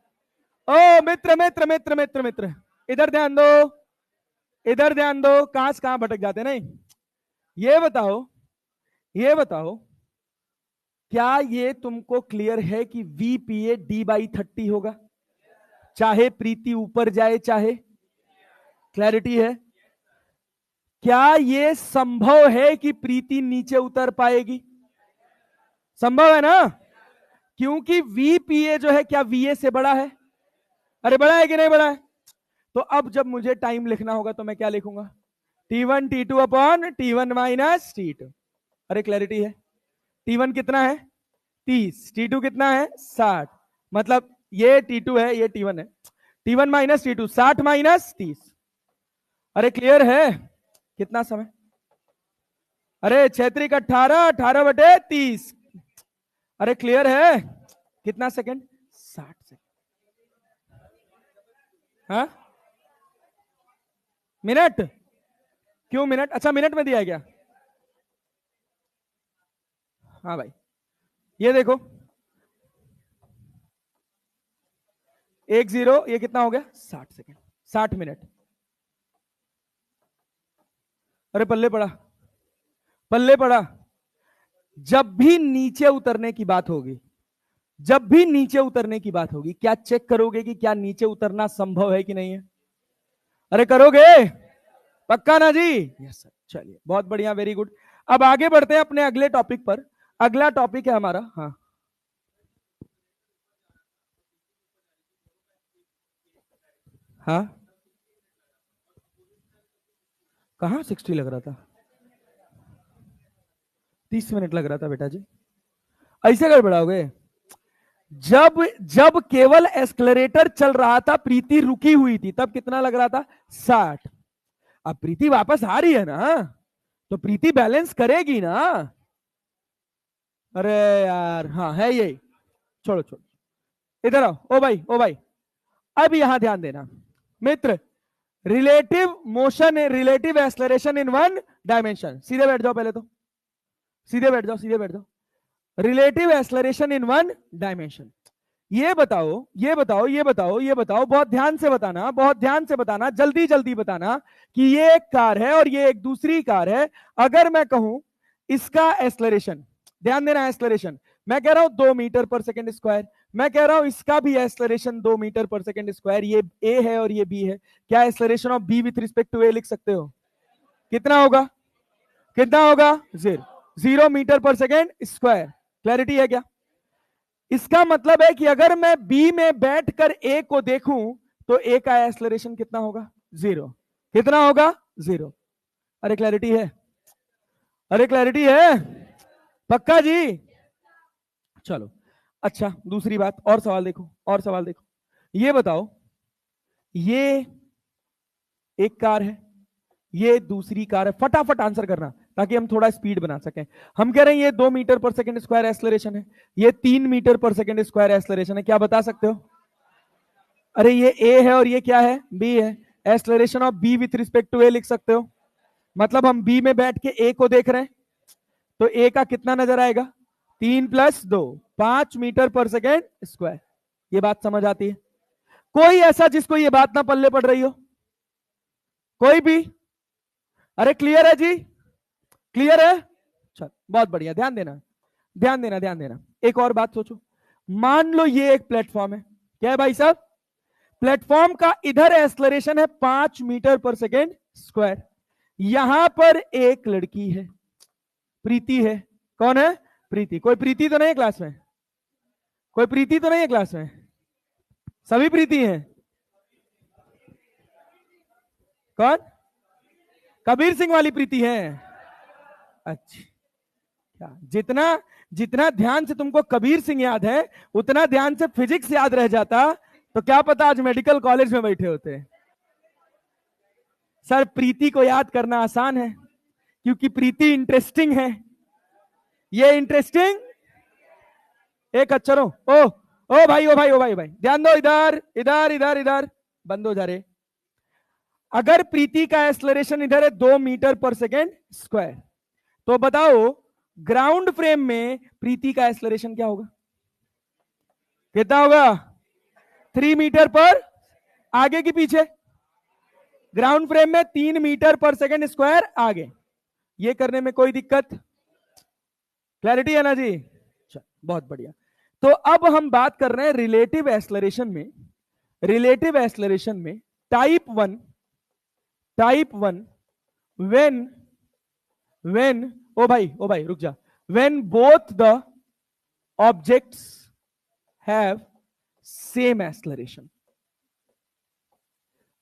ओ मित्र मित्र मित्र मित्र मित्र, इधर ध्यान दो, इधर ध्यान दो। कहां से कहां भटक जाते नहीं। ये बताओ, ये बताओ, क्या ये तुमको क्लियर है कि वीपीए D/30 होगा, चाहे प्रीति ऊपर जाए चाहे? क्लैरिटी है? क्या ये संभव है कि प्रीति नीचे उतर पाएगी? संभव है ना? क्योंकि वीपीए जो है क्या वीए से बड़ा है? अरे बड़ा है कि नहीं बड़ा है? तो अब जब मुझे टाइम लिखना होगा तो मैं क्या लिखूंगा? T1 T2 upon T1 minus T2। अरे क्लैरिटी है? T1 कितना है? 30, T2 कितना है 60, मतलब ये T2 है, ये T1 है, T1 माइनस T2, 60 माइनस 30। अरे क्लियर है? कितना समय? अरे 6 × 18, 18/30। अरे क्लियर है? कितना सेकंड? 60 सेकंड। हाँ, मिनट? क्यों मिनट? अच्छा मिनट में दिया है क्या? हाँ भाई, ये देखो 10, ये कितना हो गया? 60 सेकंड, 60 मिनट। अरे पल्ले पड़ा, पल्ले पड़ा। जब भी नीचे उतरने की बात होगी, जब भी नीचे उतरने की बात होगी, क्या चेक करोगे कि क्या नीचे उतरना संभव है कि नहीं है? अरे करोगे? पक्का ना जी? Yes sir. चलिए बहुत बढ़िया, वेरी गुड। अब आगे बढ़ते हैं अपने अगले टॉपिक पर। अगला टॉपिक है हमारा, हाँ हाँ, कहां 60 लग रहा था? 30 मिनट लग रहा था बेटा जी। ऐसे गड़बड़ाओगे? जब जब केवल एस्केलेरेटर चल रहा था, प्रीति रुकी हुई थी, तब कितना लग रहा था? 60। अब प्रीति वापस आ रही है ना, तो प्रीति बैलेंस करेगी ना। अरे यार, हाँ है यही। छोड़ो छोड़ो, इधर आओ। ओ भाई, ओ भाई, अब यहां ध्यान देना मित्र। Relative motion, relative acceleration in one dimension. सीधे बैठ जाओ पहले तो, सीधे बैठ जाओ, सीधे बैठ जाओ। Relative acceleration in one dimension. ये बताओ, ये बताओ, ये बताओ, ये बताओ, बहुत ध्यान से बताना, बहुत ध्यान से बताना, जल्दी जल्दी बताना कि ये एक कार है और ये एक दूसरी कार है। अगर मैं कहूं इसका एक्सलरेशन, ध्यान देना, एक्सलरेशन मैं कह रहा हूं 2 मीटर पर सेकेंड स्क्वायर, मैं कह रहा हूं इसका भी एक्सलरेशन 2 मीटर पर सेकेंड स्क्वायर, ये ए है और ये बी है। क्या acceleration of B with respect to A लिख सकते हो? कितना होगा? कितना होगा? 0 मीटर पर सेकेंड स्क्वायर। क्लैरिटी है क्या? इसका मतलब है कि अगर मैं बी में बैठकर ए को देखूं तो ए का एक्सलरेशन कितना होगा? 0। कितना होगा? 0। अरे क्लैरिटी है? अरे क्लैरिटी है? पक्का जी? चलो अच्छा, दूसरी बात, और सवाल देखो, और सवाल देखो। ये बताओ, ये एक कार है, ये दूसरी कार है। फटाफट आंसर करना ताकि हम थोड़ा स्पीड बना सकें। हम कह रहे हैं ये 2 मीटर पर सेकेंड स्क्वायर एक्सलरेशन है, ये 3 मीटर पर सेकेंड स्क्वायर एक्सलरेशन है। क्या बता सकते हो? अरे ये ए है और ये क्या है? बी है। Acceleration of B with respect to A लिख सकते हो। मतलब हम बी में बैठ के ए को देख रहे हैं, तो ए का कितना नजर आएगा? 3 + 2, 5 मीटर पर सेकेंड स्क्वायर। ये बात समझ आती है? कोई ऐसा जिसको ये बात ना पल्ले पड़ रही हो? कोई भी? अरे क्लियर है जी? क्लियर है? चल बहुत बढ़िया, ध्यान देना, ध्यान देना, ध्यान देना। एक और बात सोचो, मान लो ये एक प्लेटफॉर्म है। क्या है भाई साहब? प्लेटफॉर्म का इधर एक्सलरेशन है 5 मीटर पर सेकेंड स्क्वायर। यहां पर एक लड़की है, प्रीति है। कौन है? प्रीति। कोई प्रीति तो नहीं है क्लास में? कोई प्रीति तो नहीं है क्लास में? सभी प्रीति हैं? कौन? कबीर सिंह वाली प्रीति है? अच्छा, क्या जितना जितना ध्यान से तुमको कबीर सिंह याद है, उतना ध्यान से फिजिक्स याद रह जाता तो क्या पता आज मेडिकल कॉलेज में बैठे होते। सर प्रीति को याद करना आसान है क्योंकि प्रीति इंटरेस्टिंग है। ये इंटरेस्टिंग एक अक्षरों। ओ भाई, ओ भाई, ओ भाई, ओ भाई, ध्यान दो, इधर इधर इधर इधर, बंद हो जा रहे। अगर प्रीति का एक्सलरेशन इधर है 2 मीटर पर सेकेंड स्क्वायर, तो बताओ ग्राउंड फ्रेम में प्रीति का एक्सलरेशन क्या होगा? कितना होगा? 3 मीटर पर, आगे की पीछे? ग्राउंड फ्रेम में 3 मीटर पर सेकेंड स्क्वायर आगे। ये करने में कोई दिक्कत? क्लैरिटी है ना जी? चल बहुत बढ़िया। तो अब हम बात कर रहे हैं रिलेटिव एक्सलरेशन में, रिलेटिव एक्सलरेशन में टाइप 1 व्हेन ओ भाई रुक जा। When both the objects have same acceleration,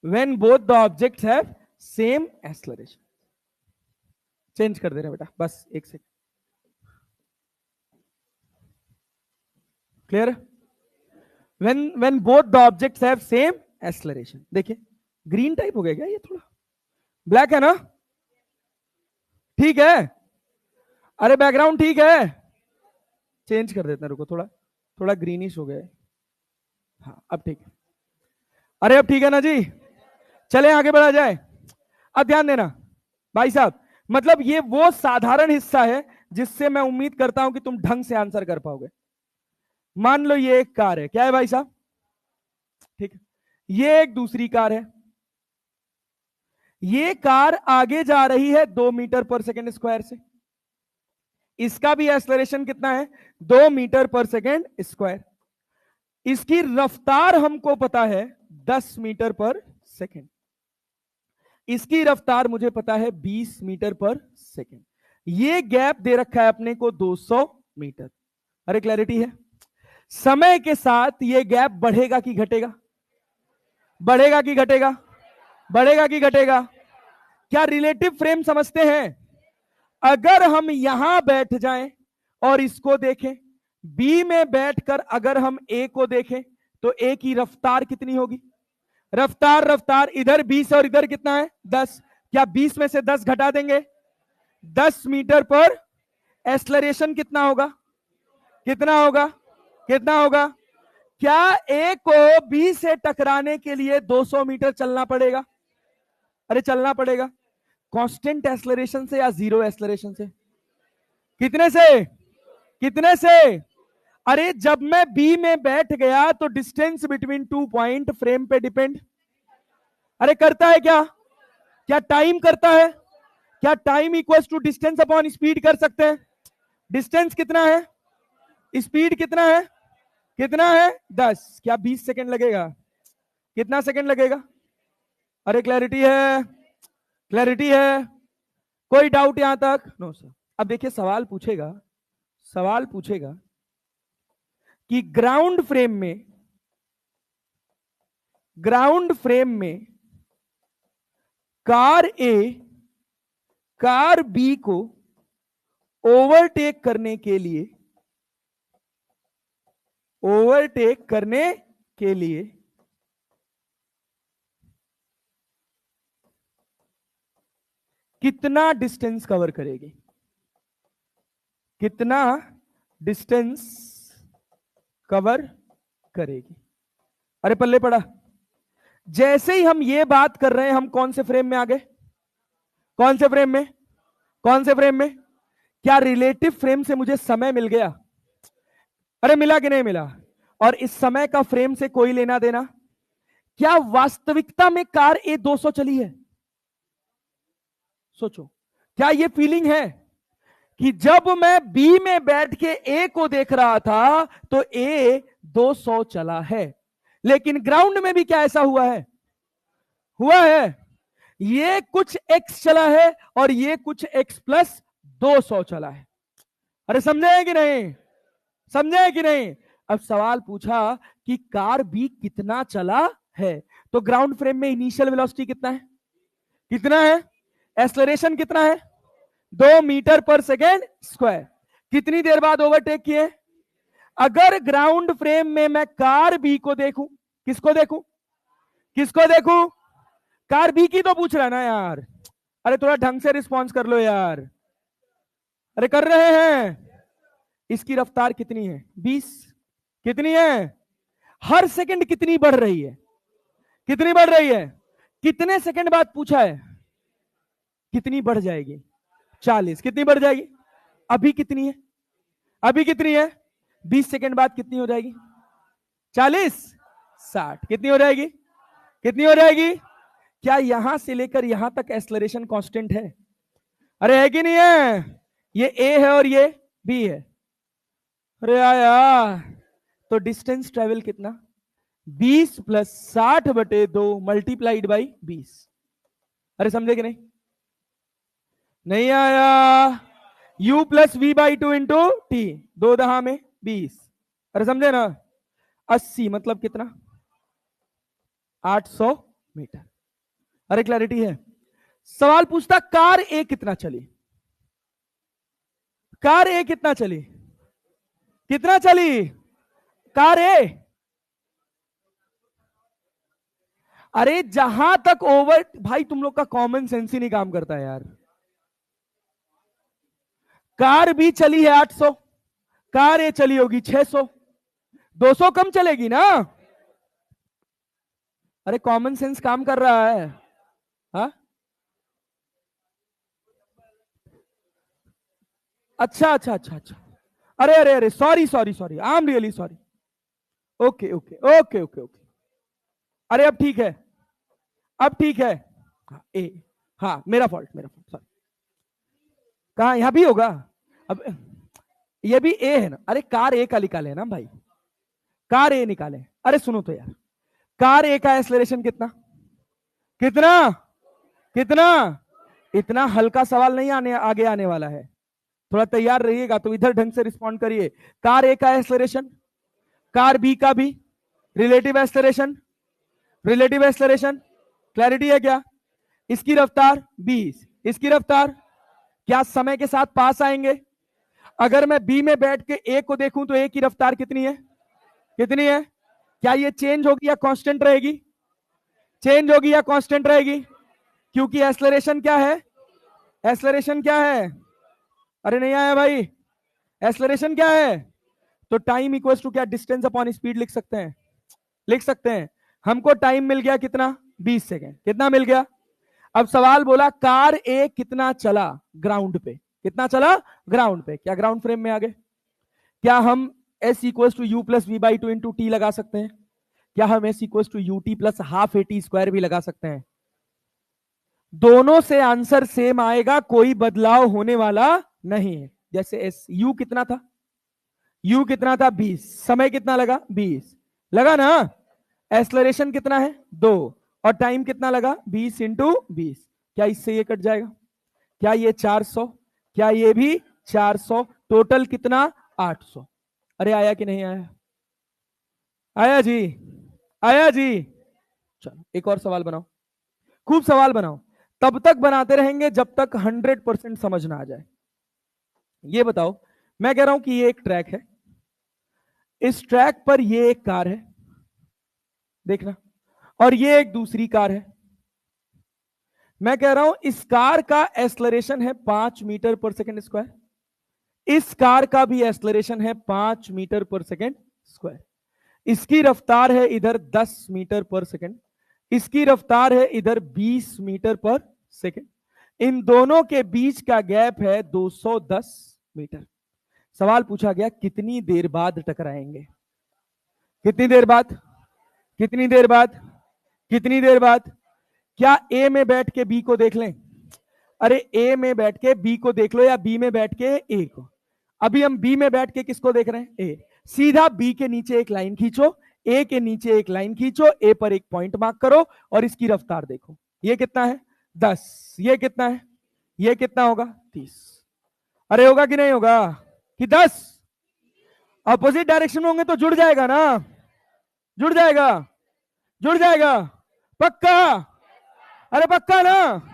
when both the objects have same acceleration. Change कर दे रहे बेटा, बस एक second. Clear? when both the objects have same acceleration. देखिए ग्रीन टाइप हो गया क्या ये, थोड़ा ब्लैक है ना? ठीक है? अरे बैकग्राउंड ठीक है? चेंज कर देते हैं, रुको, थोड़ा थोड़ा ग्रीनिश हो गया है। हाँ अब ठीक है। अरे अब ठीक है ना जी? चले आगे बढ़ा जाए। अब ध्यान देना भाई साहब, मतलब ये वो साधारण हिस्सा है जिससे मैं उम्मीद करता हूं कि तुम ढंग से आंसर कर पाओगे। मान लो ये एक कार है, क्या है भाई साहब? ठीक है, ये एक दूसरी कार है। ये कार आगे जा रही है 2 मीटर पर सेकेंड स्क्वायर से। इसका भी एक्सेलरेशन कितना है? 2 मीटर पर सेकेंड स्क्वायर। इसकी रफ्तार हमको पता है 10 मीटर पर सेकेंड। इसकी रफ्तार मुझे पता है 20 मीटर पर सेकेंड। ये गैप दे रखा है अपने को 200 मीटर। अरे क्लैरिटी है? समय के साथ ये गैप बढ़ेगा कि घटेगा? बढ़ेगा कि घटेगा? बढ़ेगा कि घटेगा? क्या रिलेटिव फ्रेम समझते हैं? अगर हम यहां बैठ जाएं और इसको देखें, बी में बैठकर अगर हम ए को देखें, तो ए की रफ्तार कितनी होगी? रफ्तार रफ्तार इधर 20 और इधर कितना है? 10। क्या 20 में से 10 घटा देंगे? 10 मीटर पर एक्सेलरेशन कितना होगा? कितना होगा? कितना होगा? क्या ए को बी से टकराने के लिए 200 मीटर चलना पड़ेगा? अरे चलना पड़ेगा। कांस्टेंट एक्सेलरेशन से या जीरो एक्सेलरेशन से? कितने से? कितने से? अरे जब मैं बी में बैठ गया तो डिस्टेंस बिटवीन 2 पॉइंट फ्रेम पे डिपेंड। अरे करता है क्या? क्या टाइम करता है? क्या time equals to distance upon speed कर सकते हैं? डिस्टेंस कितना है? स्पीड कितना है? कितना है? 10। क्या 20 सेकंड लगेगा? कितना सेकंड लगेगा? अरे क्लैरिटी है? क्लैरिटी है? कोई डाउट यहां तक? No sir. अब देखिए सवाल पूछेगा, सवाल पूछेगा कि ग्राउंड फ्रेम में कार ए कार बी को ओवरटेक करने के लिए कितना डिस्टेंस कवर करेगी? कितना डिस्टेंस कवर करेगी? अरे पल्ले पड़ा। जैसे ही हम ये बात कर रहे हैं, हम कौन से फ्रेम में आ गए? कौन से फ्रेम में? कौन से फ्रेम में? क्या रिलेटिव फ्रेम से मुझे समय मिल गया? अरे मिला कि नहीं मिला? और इस समय का फ्रेम से कोई लेना देना? क्या वास्तविकता में कार ए 200 चली है? सोचो, क्या ये फीलिंग है कि जब मैं बी में बैठ के ए को देख रहा था तो ए 200 चला है, लेकिन ग्राउंड में भी क्या ऐसा हुआ है? हुआ है। ये कुछ एक्स चला है और ये कुछ एक्स प्लस 200 चला है। अरे समझे कि नहीं? समझे कि नहीं? अब सवाल पूछा कि कार बी कितना चला है, तो ग्राउंड फ्रेम में इनिशियल वेलोसिटी कितना है? कितना है? एक्सेलरेशन कितना है? 2 मीटर पर सेकेंड स्क्वायर। कितनी देर बाद ओवरटेक किए? अगर ग्राउंड फ्रेम में मैं कार बी को देखूं, किसको देखूं? किसको देखूं? कार बी की तो पूछ रहा ना यार। अरे थोड़ा ढंग से रिस्पॉन्स कर लो यार। अरे कर रहे हैं। इसकी रफ्तार कितनी है? 20। कितनी है? हर सेकंड कितनी बढ़ रही है? कितनी बढ़ रही है? कितने सेकंड बाद पूछा है? कितनी बढ़ जाएगी? 40। कितनी बढ़ जाएगी? अभी कितनी है? अभी कितनी है? 20 सेकंड बाद कितनी हो जाएगी? 40। 60। कितनी हो जाएगी? कितनी हो जाएगी? क्या यहां से लेकर यहां तक एक्सेलरेशन कांस्टेंट है? अरे है कि नहीं है? ये ए है और ये बी है। अरे यार, तो डिस्टेंस ट्रेवल कितना? 20 प्लस 60 बटे 2 मल्टीप्लाइड बाई 20। अरे समझे कि नहीं? नहीं आया? u plus v by 2 into t, 2 दहा में 20। अरे समझे ना? 80 मतलब कितना? 800 मीटर। अरे क्लैरिटी है? सवाल पूछता कार ए कितना चली? कार ए कितना चली? कितना चली? कार ए। अरे जहां तक ओवर, भाई तुम लोग का कॉमन सेंस ही नहीं काम करता है यार। कार भी चली है 800, कार ए चली होगी 600, 200 कम चलेगी ना। अरे कॉमन सेंस काम कर रहा है। हा? अच्छा अच्छा अच्छा अच्छा। अरे अरे अरे, sorry sorry sorry, I am really sorry. Okay okay okay okay okay. अरे अब ठीक है, अब ठीक है। हाँ, ए, हाँ मेरा फॉल्ट, मेरा फॉल्ट, सॉरी। कहा यहां भी होगा अब। ये भी ए है ना। अरे कार ए का निकाले ना भाई, कार ए निकाले। अरे सुनो तो यार, कार ए का एक्सेलरेशन कितना, कितना, कितना। इतना हल्का सवाल नहीं आने आगे आने वाला है, थोड़ा तैयार रहिएगा। तो इधर ढंग से रिस्पॉन्ड करिए। कार ए का एक्सेलरेशन, कार बी का भी, relative acceleration, relative acceleration, clarity है क्या। इसकी रफ्तार 20, इसकी रफ्तार, क्या समय के साथ पास आएंगे। अगर मैं बी में बैठ के ए को देखूं तो ए की रफ्तार कितनी है, कितनी है। क्या ये चेंज होगी या कांस्टेंट रहेगी, चेंज होगी या कांस्टेंट रहेगी। क्योंकि एक्सेलरेशन क्या है, एक्सेलरेशन क्या है। अरे नहीं आया भाई, एक्सेलरेशन क्या है। तो टाइम इक्वल्स टू क्या, डिस्टेंस अपॉन स्पीड लिख सकते हैं, लिख सकते हैं। हमको टाइम मिल गया कितना, 20 सेकेंड। कितना मिल गया। अब सवाल बोला कार ए कितना चला ग्राउंड पे, कितना चला ग्राउंड पे। क्या ग्राउंड फ्रेम में आ गए। क्या हम s equals to u plus v by 2 into t लगा सकते हैं। क्या हम s equals to u t plus half a t square भी लगा सकते हैं। दोनों से आंसर सेम आएगा, कोई बदलाव होने वाला नहीं है। जैसे एस, यू कितना था, यू कितना था 20, समय कितना लगा 20 लगा ना। एक्सेलरेशन कितना है 2, और टाइम कितना लगा 20 इंटू 20। क्या इससे ये कट जाएगा, क्या ये 400, क्या ये भी 400, टोटल कितना 800। अरे आया कि नहीं आया, आया जी, आया जी। चलो एक और सवाल बनाओ, खूब सवाल बनाओ। तब तक बनाते रहेंगे जब तक 100% समझ ना आ जाए। ये बताओ, मैं कह रहा हूं कि ये एक ट्रैक है, इस ट्रैक पर ये एक कार है, देखना, और ये एक दूसरी कार है। मैं कह रहा हूं इस कार का एक्सेलरेशन है 5 मीटर पर सेकंड स्क्वायर, इस कार का भी एक्सेलरेशन है 5 मीटर पर सेकंड स्क्वायर। इसकी रफ्तार है इधर 10 मीटर पर सेकंड, इसकी रफ्तार है इधर 20 मीटर पर सेकंड। इन दोनों के बीच का गैप है 210 मीटर। सवाल पूछा गया कितनी देर बाद टकराएंगे, कितनी देर बाद, कितनी देर बाद, कितनी देर बाद। क्या ए में बैठ के बी को देख लें। अरे ए में बैठ के बी को देख लो या बी में बैठ के ए को। अभी हम बी में बैठ के किसको देख रहे हैं, ए। सीधा बी के नीचे एक लाइन खींचो, ए के नीचे एक लाइन खींचो, ए पर एक पॉइंट मार्क करो और इसकी रफ्तार देखो। ये कितना है 10, ये कितना है, ये कितना होगा 30। अरे होगा कि नहीं होगा, कि 10। अपोजिट डायरेक्शन में होंगे तो जुड़ जाएगा ना, जुड़ जाएगा, जुड़ जाएगा पक्का। अरे पक्का ना।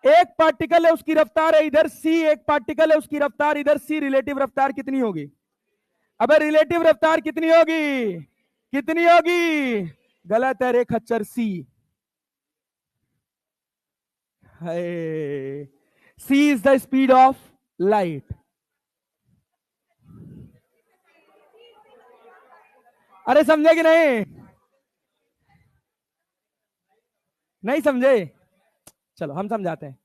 एक पार्टिकल है उसकी रफ्तार है इधर सी, एक पार्टिकल है उसकी रफ्तार इधर सी, रिलेटिव रफ्तार कितनी होगी। अबे रिलेटिव रफ्तार कितनी होगी, कितनी होगी। गलत है रे खच्चर, सी है। C is the speed of light. अरे समझे कि नहीं, नहीं समझे। चलो हम समझाते हैं।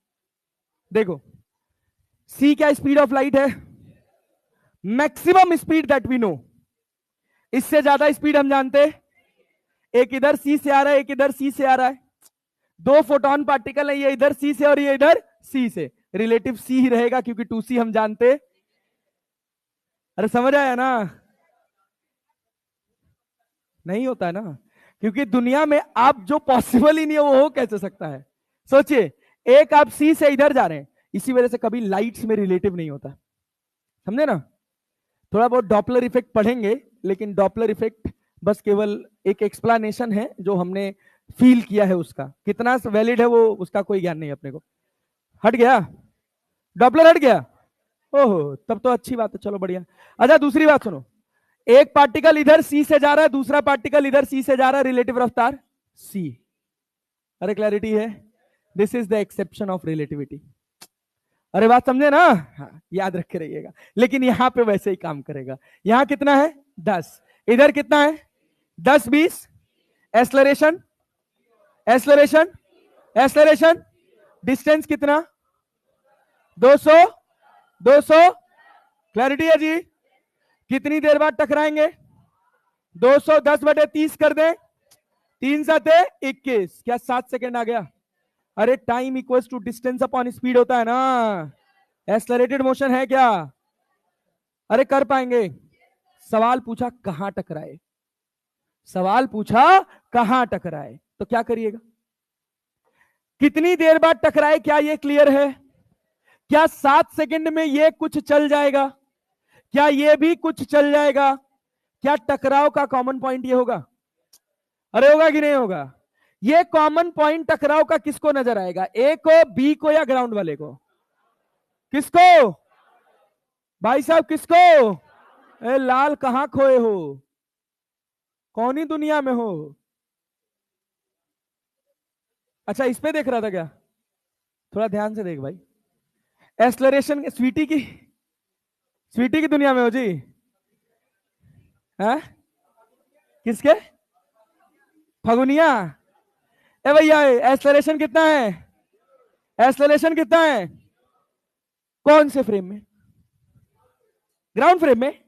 देखो सी क्या स्पीड ऑफ लाइट है, maximum speed that we know. इससे ज्यादा स्पीड हम जानते, एक इधर सी से आ रहा है, एक इधर सी से आ रहा है। दो फोटोन पार्टिकल है, ये इधर सी से और ये इधर सी से। रिलेटिव सी ही रहेगा क्योंकि 2c हम जानते। अरे समझ आया ना, नहीं होता है ना, क्योंकि दुनिया में आप जो पॉसिबल ही नहीं है वो हो कैसे सकता है। सोचिए, एक आप सी से इधर जा रहे हैं, इसी वजह से कभी लाइट्स में रिलेटिव नहीं होता, समझे ना। थोड़ा बहुत डॉपलर इफेक्ट पढ़ेंगे, लेकिन डॉपलर इफेक्ट बस केवल एक एक्सप्लेनेशन है जो हमने फील किया है, उसका कितना वैलिड है वो उसका कोई ज्ञान नहीं अपने को। हट गया, डॉपलर हट गया। ओहो तब तो अच्छी बात है, चलो बढ़िया। अच्छा दूसरी बात सुनो, एक पार्टिकल इधर सी से जा रहा है, दूसरा पार्टिकल इधर सी से जा रहा है, रिलेटिव रफ्तार सी। अरे क्लैरिटी है? This is the exception of relativity. अरे बात समझे ना? हाँ, याद रख के रहिएगा। लेकिन यहां पे वैसे ही काम करेगा। यहां कितना है? 10। इधर कितना है? 10 20। एक्सलरेशन एक्सलरेशन एक्सलरेशन, डिस्टेंस कितना? 200 200। क्लैरिटी है जी? कितनी देर बाद टकराएंगे? 210/30 कर दें। 3 7 21। क्या 7 सेकेंड आ गया? अरे time equals to distance upon speed होता है ना। एक्सलरेटेड मोशन है क्या? अरे कर पाएंगे? सवाल पूछा कहां टकराए, सवाल पूछा कहां टकराए, तो क्या करिएगा? कितनी देर बाद टकराए, क्या ये क्लियर है? क्या 7 सेकंड में ये कुछ चल जाएगा? क्या ये भी कुछ चल जाएगा? क्या टकराव का कॉमन पॉइंट ये होगा? अरे होगा कि नहीं होगा? ये कॉमन पॉइंट टकराव का किसको नजर आएगा? ए को, बी को, या ग्राउंड वाले को? किसको भाई साहब, किसको? ए लाल कहां खोए हो? कौन ही दुनिया में हो? अच्छा इस पे देख रहा था क्या? थोड़ा ध्यान से देख भाई। एक्सलरेशन स्वीटी की दुनिया में हो जी? है? किसके? फगुनिया? ए भैया एक्सलरेशन कितना है? एक्सलरेशन कितना है? कौन से फ्रेम में? ग्राउंड फ्रेम में?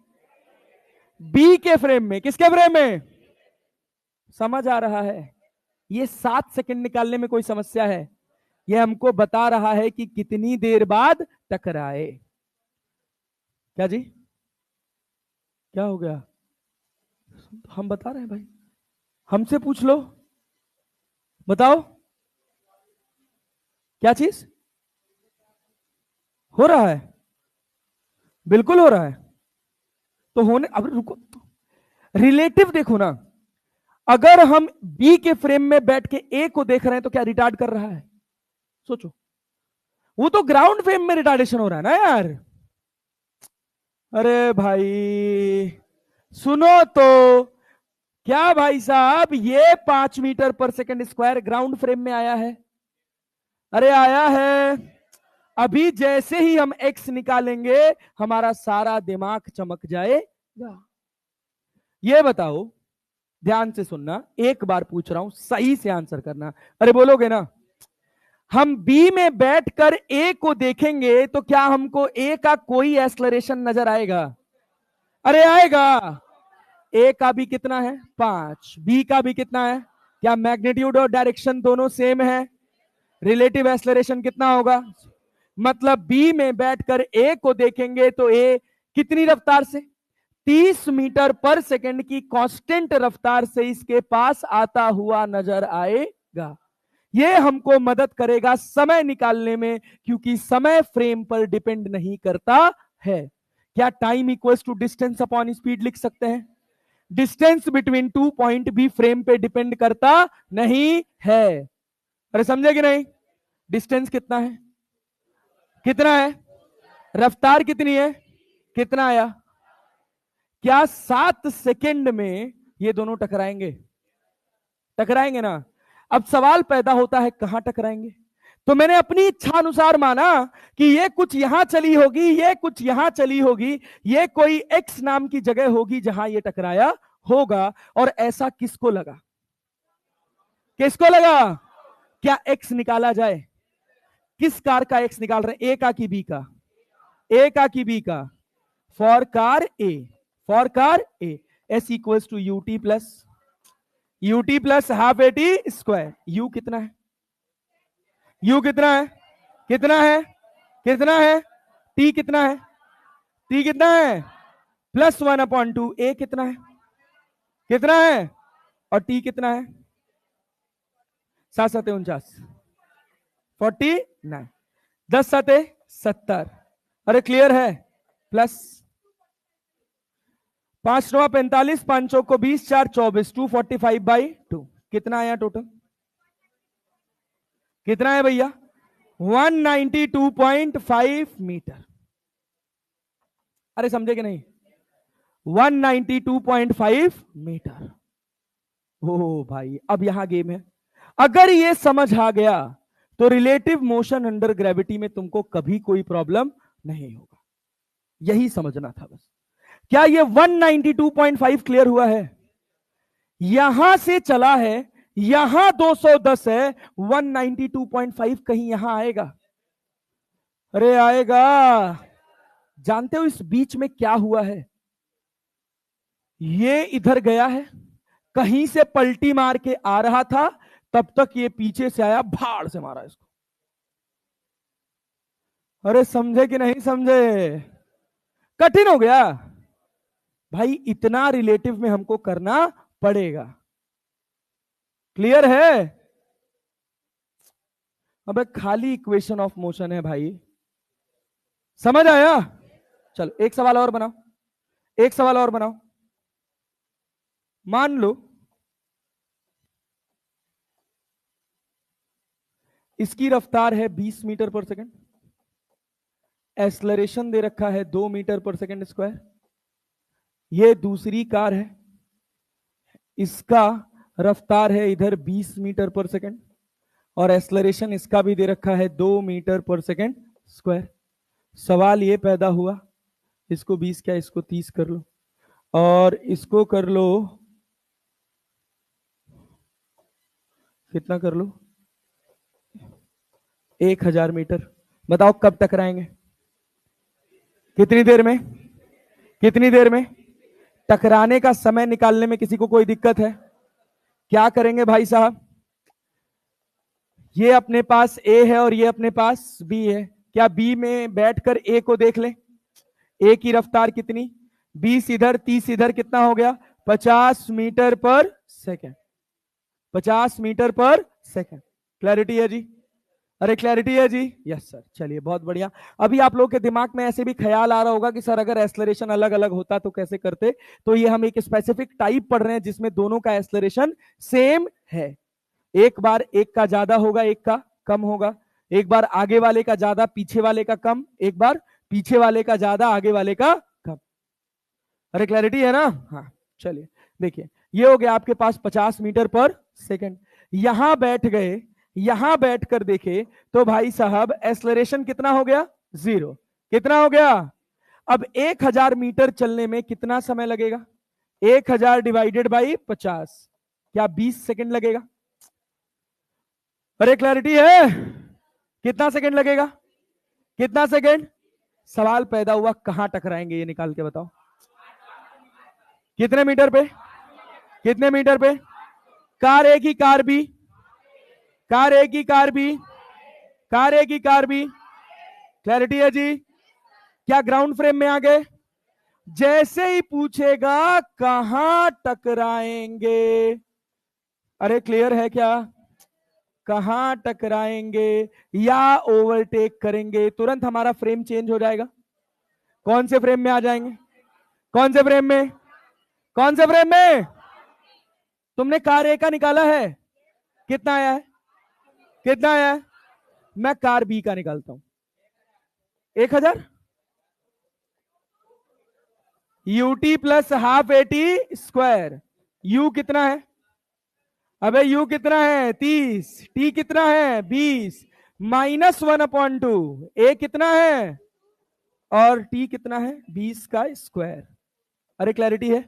बी के फ्रेम में? किसके फ्रेम में? समझ आ रहा है? ये 7 सेकंड निकालने में कोई समस्या है? ये हमको बता रहा है कि कितनी देर बाद टकराए। क्या जी? क्या हो गया? हम बता रहे हैं भाई, हमसे पूछ लो। बताओ क्या चीज हो रहा है? बिल्कुल हो रहा है। तो होने, अब रुको, रिलेटिव देखो ना। अगर हम बी के फ्रेम में बैठ के ए को देख रहे हैं तो क्या रिटार्ड कर रहा है? सोचो। वो तो ग्राउंड फ्रेम में रिटार्डेशन हो रहा है ना यार। अरे भाई सुनो तो, क्या भाई साहब ये 5 मीटर पर सेकंड स्क्वायर ग्राउंड फ्रेम में आया है? अरे आया है। अभी जैसे ही हम एक्स निकालेंगे हमारा सारा दिमाग चमक जाएगा। ये बताओ, ध्यान से सुनना, एक बार पूछ रहा हूं, सही से आंसर करना। अरे बोलोगे ना? हम बी में बैठकर ए को देखेंगे तो क्या हमको ए का कोई एक्सलरेशन नजर आएगा? अरे आएगा। ए का भी कितना है? 5। बी का भी कितना है? क्या मैग्नीट्यूड और डायरेक्शन दोनों सेम है? रिलेटिव एक्सलरेशन कितना होगा? मतलब बी में बैठकर ए को देखेंगे तो ए कितनी रफ्तार से? 30 मीटर पर सेकंड की कांस्टेंट रफ्तार से इसके पास आता हुआ नजर आएगा। यह हमको मदद करेगा समय निकालने में, क्योंकि समय फ्रेम पर डिपेंड नहीं करता है। क्या time equals to distance upon speed लिख सकते हैं? डिस्टेंस बिटवीन 2 पॉइंट भी फ्रेम पे डिपेंड करता नहीं है। अरे समझे कि नहीं? डिस्टेंस कितना है? कितना है? रफ्तार कितनी है? कितना आया? क्या 7 सेकंड में ये दोनों टकराएंगे? टकराएंगे ना। अब सवाल पैदा होता है कहां टकराएंगे? तो मैंने अपनी इच्छा अनुसार माना कि ये कुछ यहां चली होगी, ये कुछ यहां चली होगी, ये कोई एक्स नाम की जगह होगी जहां ये टकराया होगा। और ऐसा किसको लगा? किसको लगा? क्या एक्स निकाला जाए? किस कार का एक्स निकाल रहे हैं? ए का कि बी का? ए का कि बी का? For car A, for car A. S equals to u t plus half a t square. U कितना है? यू कितना है? कितना है? कितना है? टी कितना है? टी कितना है? +1/2। ए कितना है? कितना है? और टी कितना है? 7 7 49, 49। 10 7 70। अरे क्लियर है? प्लस 5 9 45, 5 को 20, 4 24, 245/2। कितना आया टोटल? कितना है भैया? 192.5 मीटर। अरे समझे कि नहीं? 192.5 मीटर। ओ भाई, अब यहां गेम है। अगर ये समझ आ गया तो रिलेटिव मोशन अंडर ग्रेविटी में तुमको कभी कोई प्रॉब्लम नहीं होगा। यही समझना था बस। क्या ये 192.5 क्लियर हुआ है? यहां से चला है, यहां 210 है, 192.5 कहीं यहां आएगा? अरे आएगा। जानते हो इस बीच में क्या हुआ है? ये इधर गया है, कहीं से पलटी मार के आ रहा था, तब तक ये पीछे से आया, भाड़ से मारा इसको। अरे समझे कि नहीं समझे? कठिन हो गया भाई, इतना रिलेटिव में हमको करना पड़ेगा। क्लियर है? अब खाली इक्वेशन ऑफ मोशन है भाई, समझ आया? चलो एक सवाल और बनाओ, एक सवाल और बनाओ। मान लो इसकी रफ्तार है 20 मीटर पर सेकंड, एक्सलरेशन दे रखा है 2 मीटर पर सेकंड स्क्वायर। ये दूसरी कार है, इसका रफ्तार है इधर 20 मीटर पर सेकंड और एक्सलरेशन इसका भी दे रखा है 2 मीटर पर सेकंड स्क्वायर। सवाल ये पैदा हुआ, इसको 20 क्या, इसको 30 कर लो और इसको कर लो, कितना कर लो, 1000 मीटर। बताओ कब टकराएंगे? कितनी देर में? कितनी देर में? टकराने का समय निकालने में किसी को कोई दिक्कत है? क्या करेंगे भाई साहब? ये अपने पास ए है और ये अपने पास बी है, क्या बी में बैठकर ए को देख लें? ए की रफ्तार कितनी? 20 इधर 30 इधर, कितना हो गया? 50 मीटर पर सेकंड। 50 मीटर पर सेकंड। क्लैरिटी है जी? अरे क्लैरिटी है जी? Yes sir. चलिए बहुत बढ़िया। अभी आप लोग के दिमाग में ऐसे भी ख्याल आ रहा होगा कि सर अगर एक्सलरेशन अलग अलग होता तो कैसे करते? तो ये हम एक स्पेसिफिक टाइप पढ़ रहे हैं जिसमें दोनों का एक्सलरेशन सेम है। एक बार एक का ज्यादा होगा, एक का कम होगा। एक बार आगे वाले का ज्यादा, पीछे वाले का कम। एक बार पीछे वाले का ज्यादा, आगे वाले का कम। अरे क्लैरिटी है ना? हाँ चलिए देखिए, ये हो गया आपके पास 50 मीटर पर सेकंड। यहां बैठ गए, यहां बैठकर देखे तो भाई साहब एक्सलरेशन कितना हो गया? 0। कितना हो गया? अब 1000 मीटर चलने में कितना समय लगेगा? 1000 डिवाइडेड बाई 50, क्या 20 सेकंड लगेगा? अरे क्लैरिटी है? कितना सेकंड लगेगा? कितना सेकंड? सवाल पैदा हुआ, कहां टकराएंगे ये निकाल के बताओ। कितने मीटर पे? कितने मीटर पे? कार ए की कार बी, कार ए की कार बी, कार ए की कार बी। क्लैरिटी है जी? क्या ग्राउंड फ्रेम में आ गए? जैसे ही पूछेगा कहां टकराएंगे, अरे क्लियर है क्या? कहां टकराएंगे या ओवरटेक करेंगे, तुरंत हमारा फ्रेम चेंज हो जाएगा। कौन से फ्रेम में आ जाएंगे? कौन से फ्रेम में? कौन से फ्रेम में? तुमने कार ए का निकाला है, कितना आया है? कितना आया है? मैं कार बी का निकालता हूं, 1000। UT plus half eighty square. U कितना है? अबे यू कितना है? 30। टी कितना है? 20 माइनस 1/2। ए कितना है? और टी कितना है? 20 का स्क्वायर। अरे क्लैरिटी है?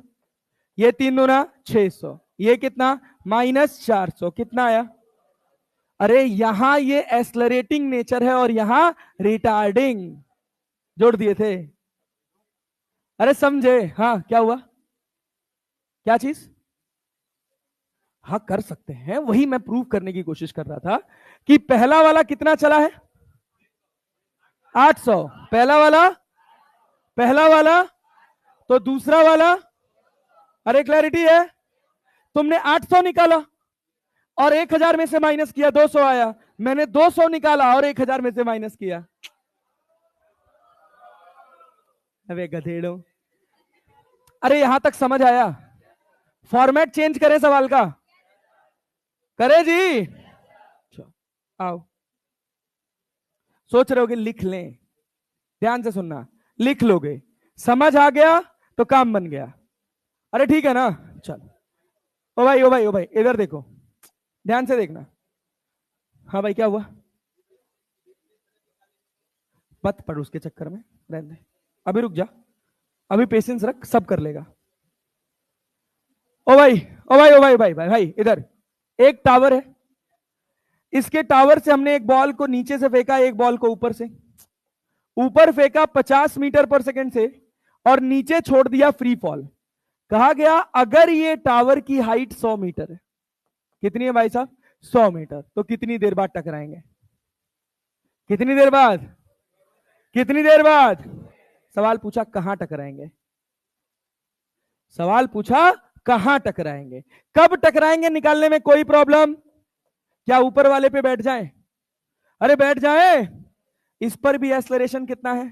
ये 3 दूना 600, ये कितना? -400। कितना आया? अरे यहां ये एक्सलरेटिंग नेचर है और यहां रिटार्डिंग, जोड़ दिए थे। अरे समझे? हाँ क्या हुआ? क्या चीज? हाँ कर सकते हैं, वही मैं प्रूव करने की कोशिश कर रहा था कि पहला वाला कितना चला है? 800। पहला वाला, पहला वाला, तो दूसरा वाला। अरे क्लैरिटी है? तुमने 800 निकाला और 1000 में से माइनस किया, 200 आया। मैंने 200 निकाला और 1000 में से माइनस किया। अबे गधेड़ो, अरे यहां तक समझ आया? फॉर्मेट चेंज करें सवाल का? करे जी? आओ, सोच रहे होगे लिख लें, ध्यान से सुनना। लिख लोगे, समझ आ गया तो काम बन गया। अरे ठीक है ना, चल। ओ भाई ओ भाई ओ भाई, इधर देखो, ध्यान से देखना। हाँ भाई, क्या हुआ? मत पढ़ उसके चक्कर में, रहने दे। अभी रुक जा, अभी पेशेंस रख, सब कर लेगा। ओ भाई ओ भाई ओ भाई भाई भाई भाई, इधर एक टावर है, इसके टावर से हमने एक बॉल को नीचे से फेंका, एक बॉल को ऊपर से। ऊपर फेंका 50 मीटर पर सेकंड से और नीचे छोड़ दिया फ्री फॉल। कहा गया अगर ये टावर की हाइट 100 मीटर है, कितनी है भाई साहब? 100 मीटर, तो कितनी देर बाद टकराएंगे? कितनी देर बाद? कितनी देर बाद? सवाल पूछा कहां टकराएंगे, सवाल पूछा कहां टकराएंगे, कब टकराएंगे, निकालने में कोई प्रॉब्लम? क्या ऊपर वाले पे बैठ जाए? अरे बैठ जाए। इस पर भी एक्सेलरेशन कितना है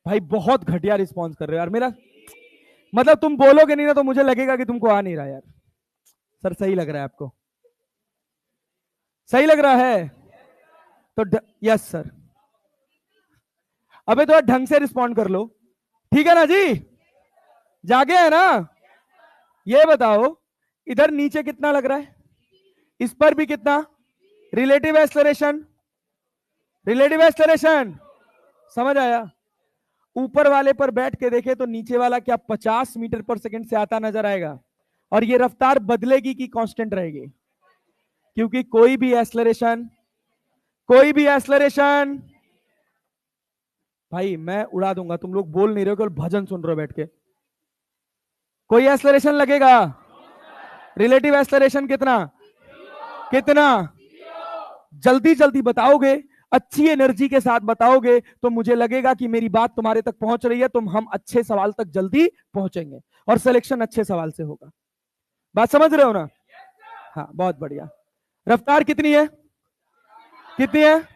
भाई? बहुत घटिया रिस्पांस कर रहे हो यार मेरा, मतलब तुम बोलोगे नहीं ना तो मुझे लगेगा कि तुमको आ नहीं रहा यार। सर सही लग रहा है आपको? सही लग रहा है तो यस सर। अबे तो ढंग से रिस्पॉन्ड कर लो, ठीक है ना जी? जागे है ना? ये बताओ, इधर नीचे कितना लग रहा है, इस पर भी कितना? रिलेटिव एक्सेलरेशन, रिलेटिव एक्सेलरेशन, समझ आया? ऊपर वाले पर बैठ के देखे तो नीचे वाला क्या 50 मीटर पर सेकंड से आता नजर आएगा? और ये रफ्तार बदलेगी कि कांस्टेंट रहेगी? क्योंकि कोई भी एक्सेलरेशन, कोई भी एक्सेलरेशन, भाई मैं उड़ा दूंगा, तुम लोग बोल नहीं रहे हो, केवल भजन सुन रहे हो बैठ के। कोई एक्सेलरेशन लगेगा? रिलेटिव एक्सेलरेशन कितना? कितना? जल्दी जल्दी बताओगे, अच्छी एनर्जी के साथ बताओगे तो मुझे लगेगा कि मेरी बात तुम्हारे तक पहुंच रही है, तुम हम अच्छे सवाल तक जल्दी पहुंचेंगे और सिलेक्शन अच्छे सवाल से होगा। बात समझ रहे हो ना? हाँ बहुत बढ़िया। रफ्तार कितनी है? कितनी है?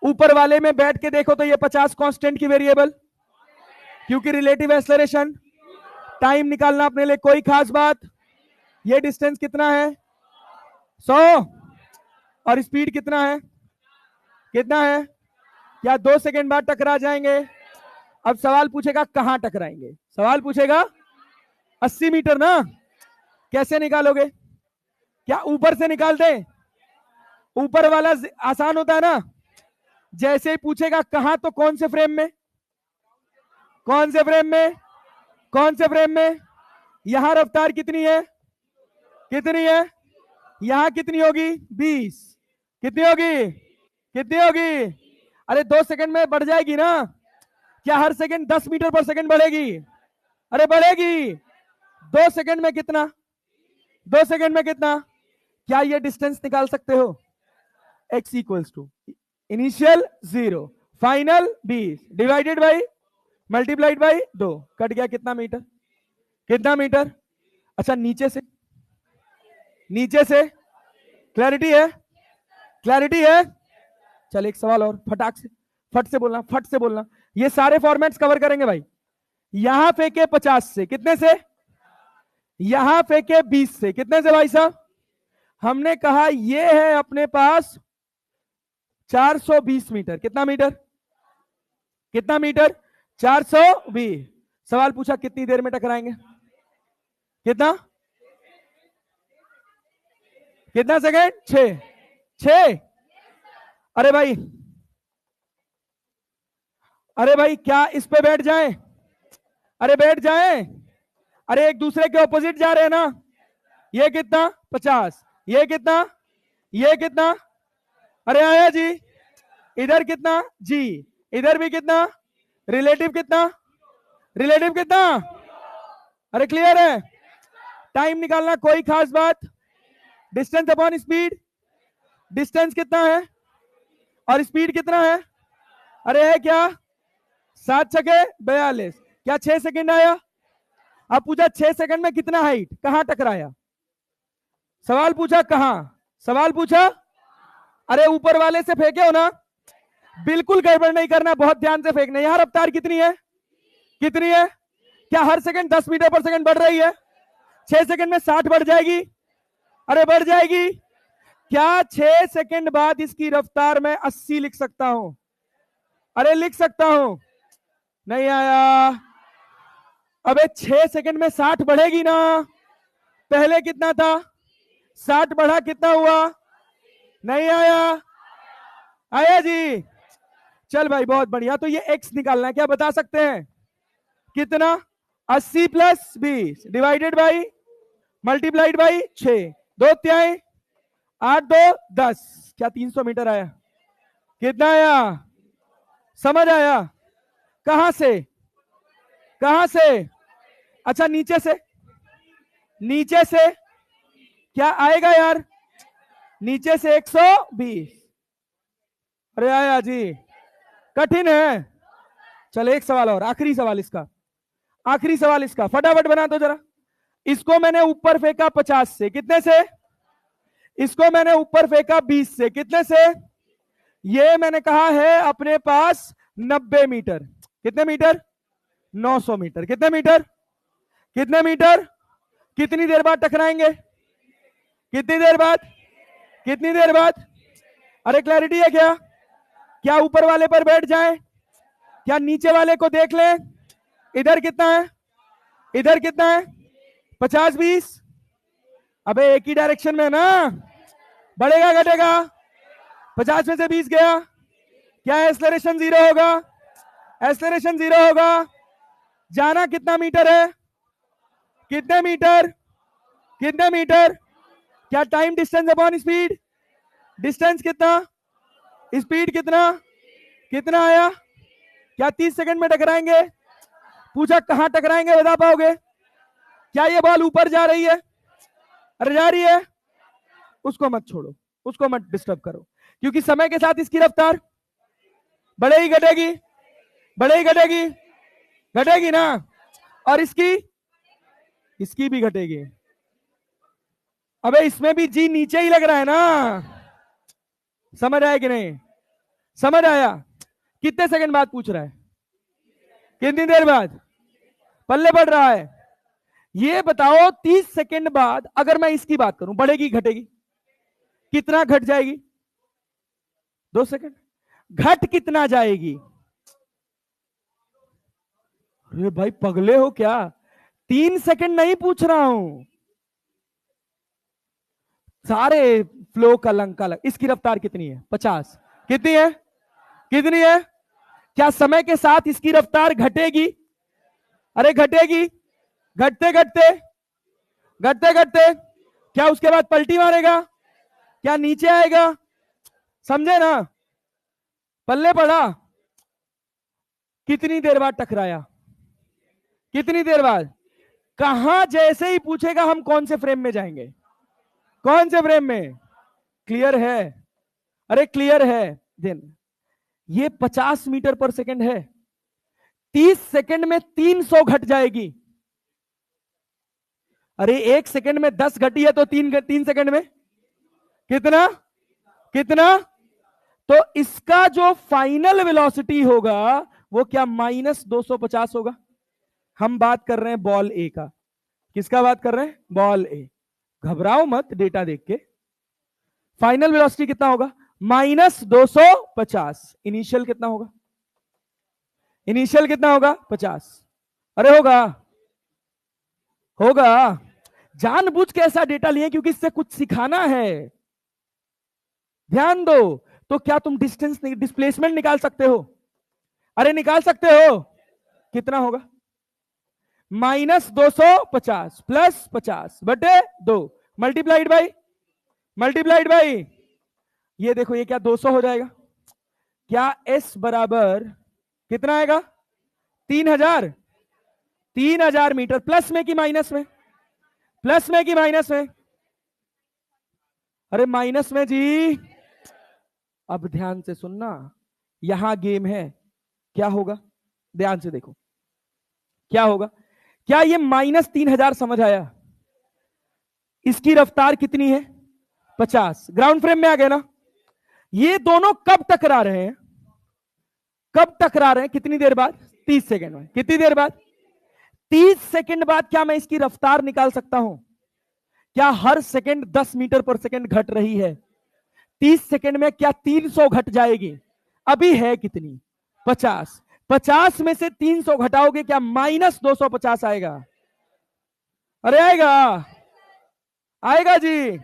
ऊपर वाले में बैठ के देखो तो ये 50 कांस्टेंट की वेरिएबल, क्योंकि रिलेटिव एक्सेलरेशन। टाइम निकालना अपने लिए कोई खास बात? ये डिस्टेंस कितना है? 100। और स्पीड कितना है? कितना है? क्या 2 सेकंड बाद टकरा जाएंगे? अब सवाल पूछेगा कहां टकराएंगे, सवाल पूछेगा 80 मीटर ना। कैसे निकालोगे? क्या ऊपर से निकाल दे? ऊपर वाला आसान होता है ना। जैसे ही पूछेगा कहां, तो कौन से फ्रेम में? कौन से फ्रेम में? कौन से फ्रेम में? यहां रफ्तार कितनी है? कितनी है? यहां कितनी होगी? 20। कितनी होगी? कितनी होगी? अरे 2 सेकंड में बढ़ जाएगी ना। क्या हर सेकंड 10 मीटर पर सेकंड बढ़ेगी? अरे बढ़ेगी। 2 सेकंड में कितना? 2 सेकंड में कितना? क्या ये डिस्टेंस निकाल सकते हो? x equals to initial 0, final 20 divided by multiplied by 2, cut गया कितना मीटर? कितना मीटर? अच्छा नीचे से, नीचे से क्लैरिटी है? क्लैरिटी है? चल एक सवाल और, फटाक से, फट से बोलना, फट से बोलना। ये सारे फॉर्मेट्स कवर करेंगे भाई। यहां फेंके 50 से, कितने से? यहां फेंके 20 से, कितने से भाई साहब? हमने कहा ये है अपने पास 420 मीटर। कितना मीटर? कितना मीटर? 420। सवाल पूछा कितनी देर में टकराएंगे? कितना? कितना सेकंड? 6। 6? अरे भाई, अरे भाई क्या इस पे बैठ जाए? अरे बैठ जाए। अरे एक दूसरे के ऑपोजिट जा रहे हैं ना। ये कितना? 50। ये कितना? ये कितना? अरे आया जी। इधर कितना जी? इधर भी कितना? रिलेटिव कितना? रिलेटिव कितना? अरे क्लियर है? टाइम निकालना कोई खास बात? Distance upon speed. डिस्टेंस कितना है और स्पीड कितना है? अरे है क्या? 7 छके 42। क्या 6 सेकंड आया? अब पूछा 6 सेकंड में कितना हाइट, कहां टकराया? सवाल पूछा कहां, सवाल पूछा। अरे ऊपर वाले से फेंके हो ना, बिल्कुल गड़बड़ नहीं करना, बहुत ध्यान से फेंकना। यहां रफ्तार कितनी है? कितनी है? क्या हर सेकंड 10 मीटर पर सेकंड बढ़ रही है? 6 सेकंड में 60 बढ़ जाएगी? अरे बढ़ जाएगी। क्या 6 सेकंड बाद इसकी रफ्तार में 80 लिख सकता हूं? अरे लिख सकता हूं। नहीं आया। अबे 6 सेकंड में 60 बढ़ेगी ना? पहले कितना था? 60 बढ़ा कितना हुआ? नहीं आया? आया जी? चल भाई बहुत बढ़िया। तो ये x निकालना है, क्या बता सकते हैं? कितना? 80 plus 20 divided by multiplied by 6, 2 तिहाई 8 2 10, क्या 300 मीटर आया? कितना आया? समझ आया? कहां से? कहां से? अच्छा नीचे से। नीचे से क्या आएगा यार? नीचे से 120। अरे आया जी? कठिन है। चल एक सवाल और, आखिरी सवाल इसका, आखिरी सवाल इसका, फटाफट बना दो जरा। इसको मैंने ऊपर फेंका 50 से, कितने से? इसको मैंने ऊपर फेंका 20 से, कितने से? ये मैंने कहा है अपने पास 90 मीटर। कितने मीटर? 900 मीटर। कितने मीटर? कितने मीटर? कितनी देर बाद टकराएंगे? कितनी देर बाद? कितनी देर बाद? अरे क्लैरिटी है क्या? क्या ऊपर वाले पर बैठ जाए? क्या नीचे वाले को देख ले? इधर कितना है? इधर कितना है? 50 20। अबे एक ही डायरेक्शन में ना, बढ़ेगा घटेगा? 50 में से 20 गया, क्या एक्सेलरेशन 0 होगा? एक्सेलरेशन 0 होगा। जाना कितना मीटर है? कितने मीटर? कितने मीटर? क्या time distance upon speed? Distance कितना? स्पीड कितना? कितना आया? क्या 30 सेकंड में टकराएंगे? पूछा कहां टकराएंगे, बता पाओगे? क्या ये बॉल ऊपर जा रही है? अरे जा रही है? उसको मत छोड़ो, उसको मत डिस्टर्ब करो, क्योंकि समय के साथ इसकी रफ्तार बढ़ेगी घटेगी? बढ़ेगी घटेगी? घटेगी ना? और इसकी? इसकी भी घटेगी। अबे इसमें भी जी नीचे ही लग रहा है ना? समझ आया कि नहीं? समझ आया? कितने सेकंड बाद पूछ रहा है? कितनी देर बाद? पल्ले पड़ रहा है। ये बताओ 30 सेकंड बाद अगर मैं इसकी बात करूं, बढ़ेगी घटेगी? कितना घट जाएगी? 2 सेकंड। घट कितना जाएगी? अरे भाई पगले हो क्या? 3 सेकंड नहीं पूछ रहा हूं, सारे फ्लो का लंका लग। इसकी रफ्तार कितनी है? 50। कितनी है? कितनी है? क्या समय के साथ इसकी रफ्तार घटेगी? अरे घटेगी। घटते घटते घटते घटते क्या उसके बाद पलटी मारेगा? क्या नीचे आएगा? समझे ना? पल्ले पड़ा। कितनी देर बाद टकराया? कितनी देर बाद? कहां जैसे ही पूछेगा हम कौन से फ्रेम में जाएंगे? कौन से फ्रेम में? क्लियर है? अरे क्लियर है? देन ये 50 मीटर पर सेकंड है, 30 सेकंड में 300 घट जाएगी। अरे 1 सेकंड में 10 घटी है तो 3 सेकंड में कितना? कितना? तो इसका जो फाइनल वेलोसिटी होगा वो क्या -250 होगा? हम बात कर रहे हैं बॉल ए का। किसका बात कर रहे हैं? बॉल ए। घबराओ मत डेटा देख के। फाइनल वेलोसिटी कितना होगा? -250। इनिशियल कितना होगा? इनिशियल कितना होगा? 50। अरे होगा? होगा? जानबूझ के ऐसा डेटा लिए क्योंकि इससे कुछ सिखाना है। ध्यान दो। तो क्या तुम डिस्टेंस डिस्प्लेसमेंट निकाल सकते हो? अरे निकाल सकते हो। कितना होगा? -250 प्लस 50 बटे 2 मल्टीप्लाइड बाई ये देखो, ये क्या 200 हो जाएगा? क्या S बराबर कितना आएगा? 3000। 3000 मीटर। प्लस में कि माइनस में? प्लस में कि माइनस में? अरे माइनस में जी। अब ध्यान से सुनना, यहां गेम है। क्या होगा? ध्यान से देखो क्या होगा। क्या ये -3000 समझ आया? इसकी रफ्तार कितनी है? 50। ग्राउंड फ्रेम में आ गए ना? ये दोनों कब टकरा रहे हैं? कब टकरा रहे हैं? कितनी देर बाद? 30 सेकंड में। कितनी देर बाद? 30 सेकंड बाद क्या मैं इसकी रफ्तार निकाल सकता हूं? क्या हर सेकंड 10 मीटर पर सेकंड घट रही है? 30 सेकंड में क्या 300 घट जाएगी? अभी है कितनी? 50। 50 में से 300 घटाओगे क्या -250 आएगा? अरे आएगा, आएगा जी।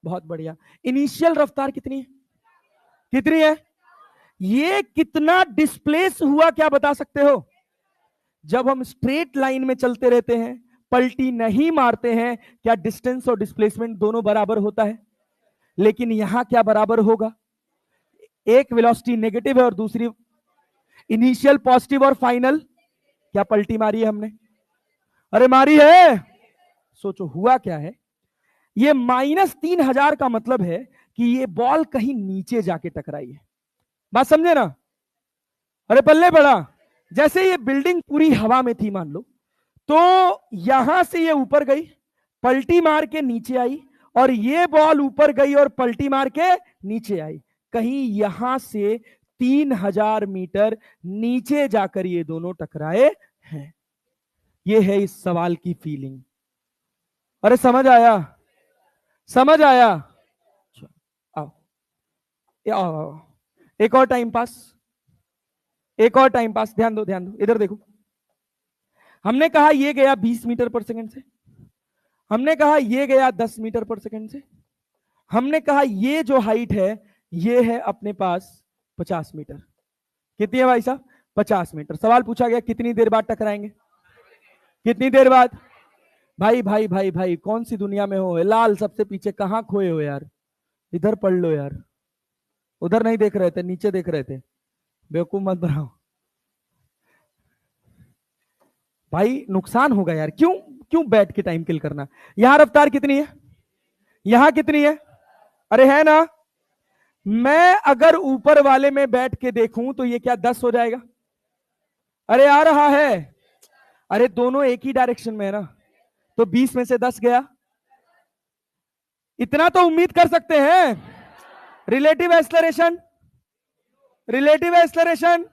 बहुत बढ़िया। इनिशियल रफ्तार कितनी है? कितनी है? ये कितना डिस्प्लेस हुआ क्या बता सकते हो? जब हम स्ट्रेट लाइन में चलते रहते हैं, पलटी नहीं मारते हैं, क्या डिस्टेंस और डिस्प्लेसमेंट दोनों बराबर होता है? लेकिन यहां क्या बराबर होगा? एक वेलोसिटी नेगेटिव है और दूसरी इनिशियल पॉजिटिव और फाइनल। क्या पलटी मारी है हमने? अरे मारी है। सोचो हुआ क्या है। ये -3000 का मतलब है कि ये बॉल कहीं नीचे जाके टकराई है। बात समझे ना? अरे पल्ले पड़ा। जैसे ये बिल्डिंग पूरी हवा में थी मान लो, तो यहां से ये ऊपर गई, पलटी मार के नीचे आई, और ये बॉल ऊपर गई और पलटी मार के नीचे आई। कहीं यहां से 3000 मीटर नीचे जाकर ये दोनों टकराए हैं। ये है इस सवाल की फीलिंग। अरे समझ आया? समझ आया? आओ, आओ। एक और टाइम पास, एक और टाइम पास। ध्यान दो, ध्यान दो, इधर देखो। हमने कहा ये गया 20 मीटर पर सेकंड से, हमने कहा ये गया 10 मीटर पर सेकंड से, हमने कहा ये जो हाइट है ये है अपने पास 50 मीटर। कितनी है भाई साहब? 50 मीटर। सवाल पूछा गया कितनी देर बाद टकराएंगे? कितनी देर बाद? भाई भाई भाई भाई, कौन सी दुनिया में हो? लाल सबसे पीछे, कहां खोए हो यार? इधर पढ़ लो यार। उधर नहीं देख रहे थे, नीचे देख रहे थे। बेवकूफ मत बनाओ भाई, नुकसान होगा यार। क्यों क्यों बैठ के टाइम किल करना? यहां रफ्तार कितनी है? यहां कितनी है? अरे है ना? मैं अगर ऊपर वाले में बैठ के देखूं तो ये क्या 10 हो जाएगा? अरे आ रहा है। अरे दोनों एक ही डायरेक्शन में है ना, तो 20 में से 10 गया। इतना तो उम्मीद कर सकते हैं। रिलेटिव एक्सेलरेशन, रिलेटिव एक्सेलरेशन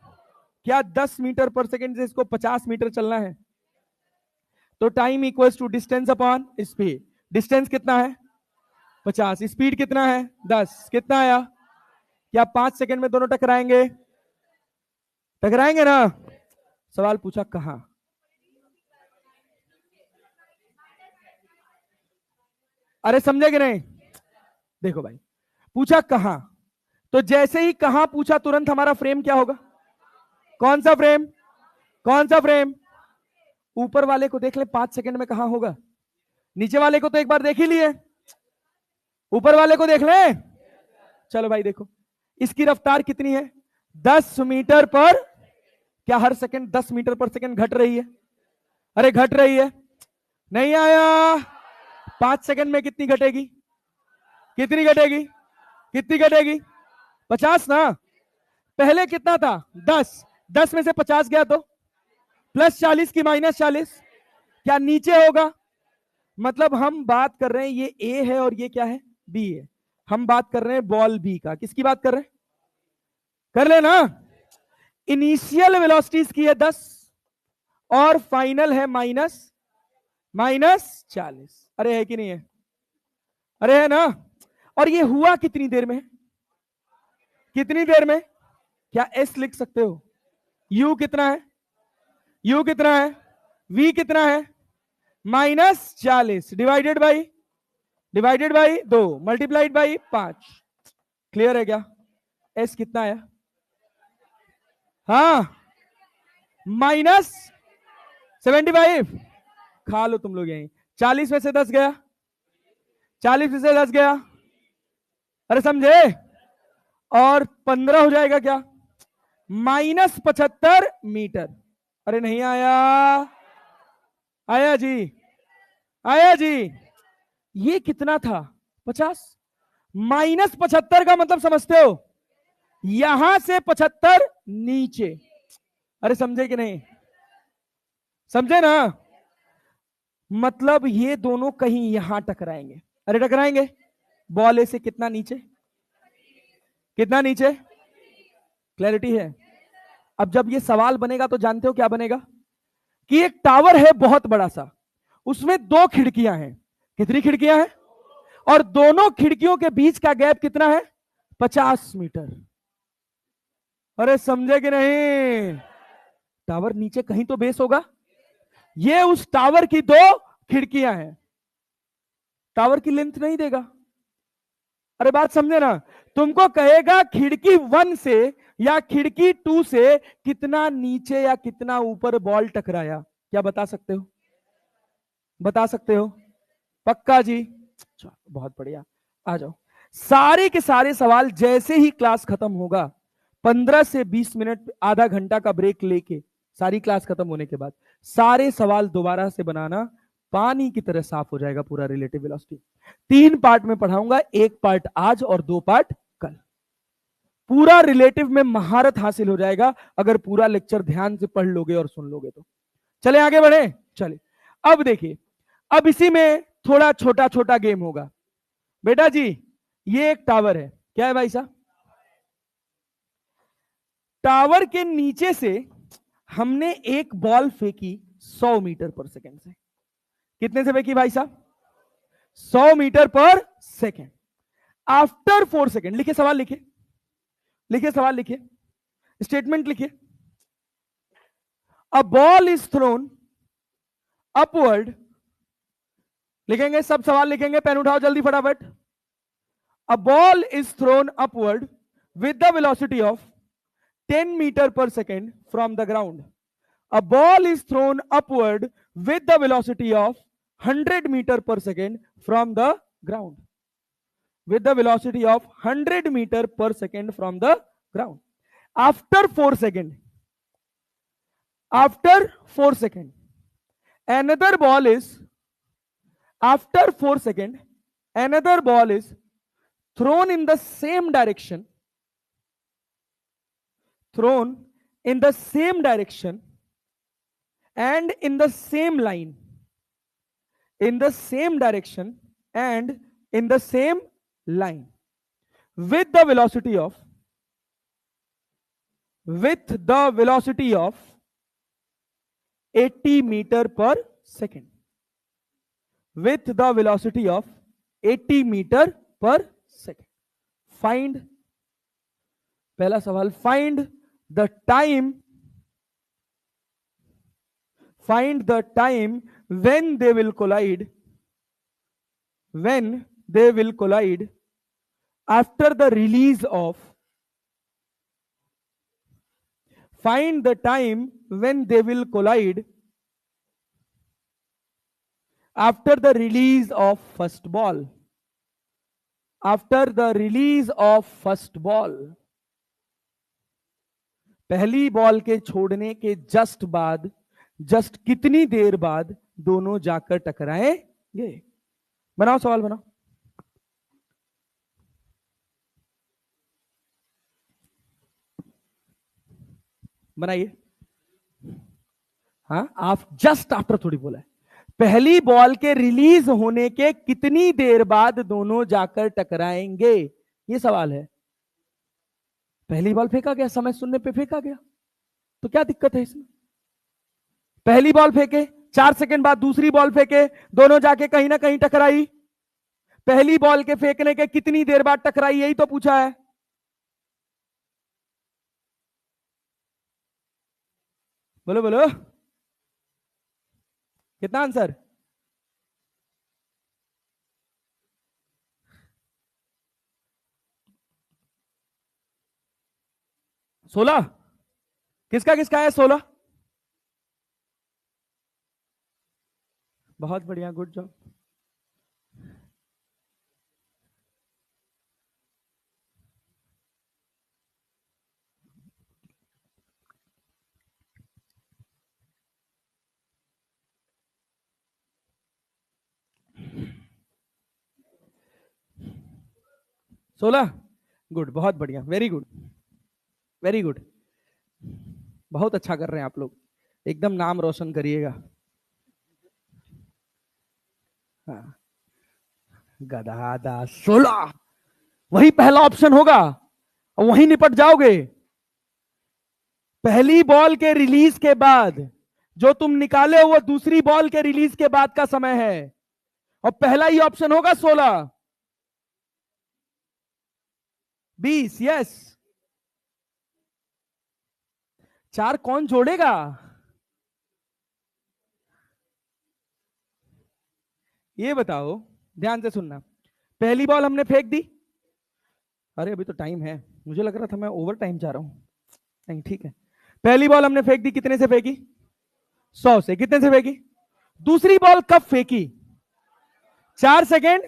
क्या 10 मीटर पर सेकंड से इसको 50 मीटर चलना है, तो time equals to distance upon speed. Distance कितना है? 50। स्पीड कितना है? 10। कितना आया? क्या 5 सेकंड में दोनों टकराएंगे? टकराएंगे ना? सवाल पूछा कहां? अरे समझे कि नहीं? देखो भाई, पूछा कहां, तो जैसे ही कहां पूछा तुरंत हमारा फ्रेम क्या होगा? कौन सा फ्रेम? कौन सा फ्रेम? ऊपर वाले को देख ले 5 सेकंड में कहां होगा, नीचे वाले को तो एक बार देख ही लिए, ऊपर वाले को देख ले। चलो भाई देखो, इसकी रफ्तार कितनी है? 10 मीटर पर, क्या हर सेकंड 10 मीटर पर सेकंड घट रही है? अरे घट रही है। नहीं आया। 5 सेकंड में कितनी घटेगी? कितनी घटेगी? कितनी घटेगी? 50 ना। पहले कितना था? 10। 10 में से 50 गया तो +40 की -40, क्या नीचे होगा? मतलब हम बात कर रहे हैं ये ए है और ये क्या है? बी है। हम बात कर रहे हैं बॉल बी का। किसकी बात कर रहे हैं? कर लेना। इनिशियल वेलोसिटीज की है 10 और फाइनल है -40। अरे है कि नहीं है? अरे है ना? और ये हुआ कितनी देर में? कितनी देर में? क्या एस लिख सकते हो? यू कितना है? यू कितना है? वी कितना है? -40 divided by 2 multiplied by 5। Clear है क्या? एस कितना है? हाँ, -75। खा लो तुम लोग यहीं। 40 में से 10 गया, 40 में से 10 गया, अरे समझे? और 15 हो जाएगा क्या? -75 मीटर। अरे नहीं आया? आया जी, आया जी। ये कितना था? 50। -75 का मतलब समझते हो? यहां से 75 नीचे। अरे समझे कि नहीं? समझे ना? मतलब ये दोनों कहीं यहां टकराएंगे। अरे टकराएंगे। बॉल ए से कितना नीचे? कितना नीचे? क्लैरिटी है? अब जब ये सवाल बनेगा तो जानते हो क्या बनेगा? कि एक टावर है बहुत बड़ा सा, उसमें 2 खिड़कियां हैं। कितनी खिड़कियां हैं? और दोनों खिड़कियों के बीच का गैप कितना है? 50 मीटर। अरे समझे कि नहीं? टावर नीचे कहीं तो बेस होगा, ये उस टावर की दो खिड़कियां हैं, टावर की लेंथ नहीं देगा। अरे बात समझे ना, तुमको कहेगा खिड़की 1 से या खिड़की 2 से कितना नीचे या कितना ऊपर बॉल टकराया, क्या बता सकते हो? बता सकते हो? पक्का जी? बहुत बढ़िया, आ जाओ। सारे के सारे सवाल जैसे ही क्लास खत्म होगा 15 से 20 मिनट आधा घंटा का ब्रेक लेके सारी क्लास खत्म होने के बाद सारे सवाल दोबारा से बनाना, पानी की तरह साफ हो जाएगा पूरा रिलेटिव वेलोसिटी। 3 पार्ट में पढ़ाऊंगा, 1 पार्ट आज और 2 पार्ट कल। पूरा रिलेटिव में महारत हासिल हो जाएगा अगर पूरा लेक्चर ध्यान से पढ़ लोगे और सुन लोगे तो। चले आगे बढ़े, चले। अब देखिए, अब इसी में थोड़ा छोटा छोटा गेम होगा। बेटा जी ये एक टावर है, क्या है भाई साहब? टावर के नीचे से हमने एक बॉल फेंकी 100 मीटर पर सेकंड से। कितने से फेंकी भाई साहब? 100 मीटर पर सेकंड। आफ्टर 4 सेकंड, लिखिए सवाल, लिखिए लिखिए सवाल, लिखिए स्टेटमेंट लिखिए। A ball is throne upward, लिखेंगे सब सवाल लिखेंगे, पेन उठाओ जल्दी फटाफट। अ ball is throne upward with the velocity of 10 meter per second from the ground. A ball is thrown upward with the velocity of 100 meter per second from the ground. With the velocity of 100 meter per second from the ground. After 4 seconds, after 4 seconds, another ball is, after 4 seconds, another ball is thrown in the same direction, thrown in the same direction and in the same line, in the same direction and in the same line with the velocity of, with the velocity of 80 meter per second, with the velocity of 80 meter per second. Find, पहला सवाल, find the time, find the time when they will collide, when they will collide after the release of, find the time when they will collide after the release of first ball, after the release of first ball, पहली ball के छोड़ने के just बाद, just कितनी देर बाद दोनों जाकर टकराएंगे? बनाओ सवाल, बनाओ। बनाइए। हाँ, आप जस्ट आफ्टर थोड़ी बोला है, पहली बॉल के रिलीज होने के कितनी देर बाद दोनों जाकर टकराएंगे, ये सवाल है। पहली बॉल फेंका गया, समय सुनने पे फेंका गया, तो क्या दिक्कत है इसमें? पहली बॉल फेंके, 4 सेकंड बाद दूसरी बॉल फेंके, दोनों जाके कहीं ना कहीं टकराई। पहली बॉल के फेंकने के कितनी देर बाद टकराई, यही तो पूछा है। बोलो बोलो, कितना आंसर? सोलह। किसका किसका है 16? बहुत बढ़िया, गुड जॉब। सोलह, गुड, बहुत बढ़िया, वेरी गुड, वेरी गुड, बहुत अच्छा कर रहे हैं आप लोग, एकदम नाम रोशन करिएगा। हाँ, गदादा 16, वही पहला ऑप्शन होगा और वहीं निपट जाओगे। पहली बॉल के रिलीज के बाद जो तुम निकाले वो दूसरी बॉल के रिलीज के बाद का समय है और पहला ही ऑप्शन होगा 16। 20, यस। 4 कौन जोड़ेगा? ये बताओ, ध्यान से सुनना। पहली बॉल हमने फेंक दी, अरे अभी तो टाइम है, मुझे लग रहा था मैं ओवर टाइम जा रहा हूं। नहीं ठीक है, पहली बॉल हमने फेंक दी, कितने से फेंकी? 100 से। कितने से फेंकी? दूसरी बॉल कब फेंकी? 4 सेकेंड।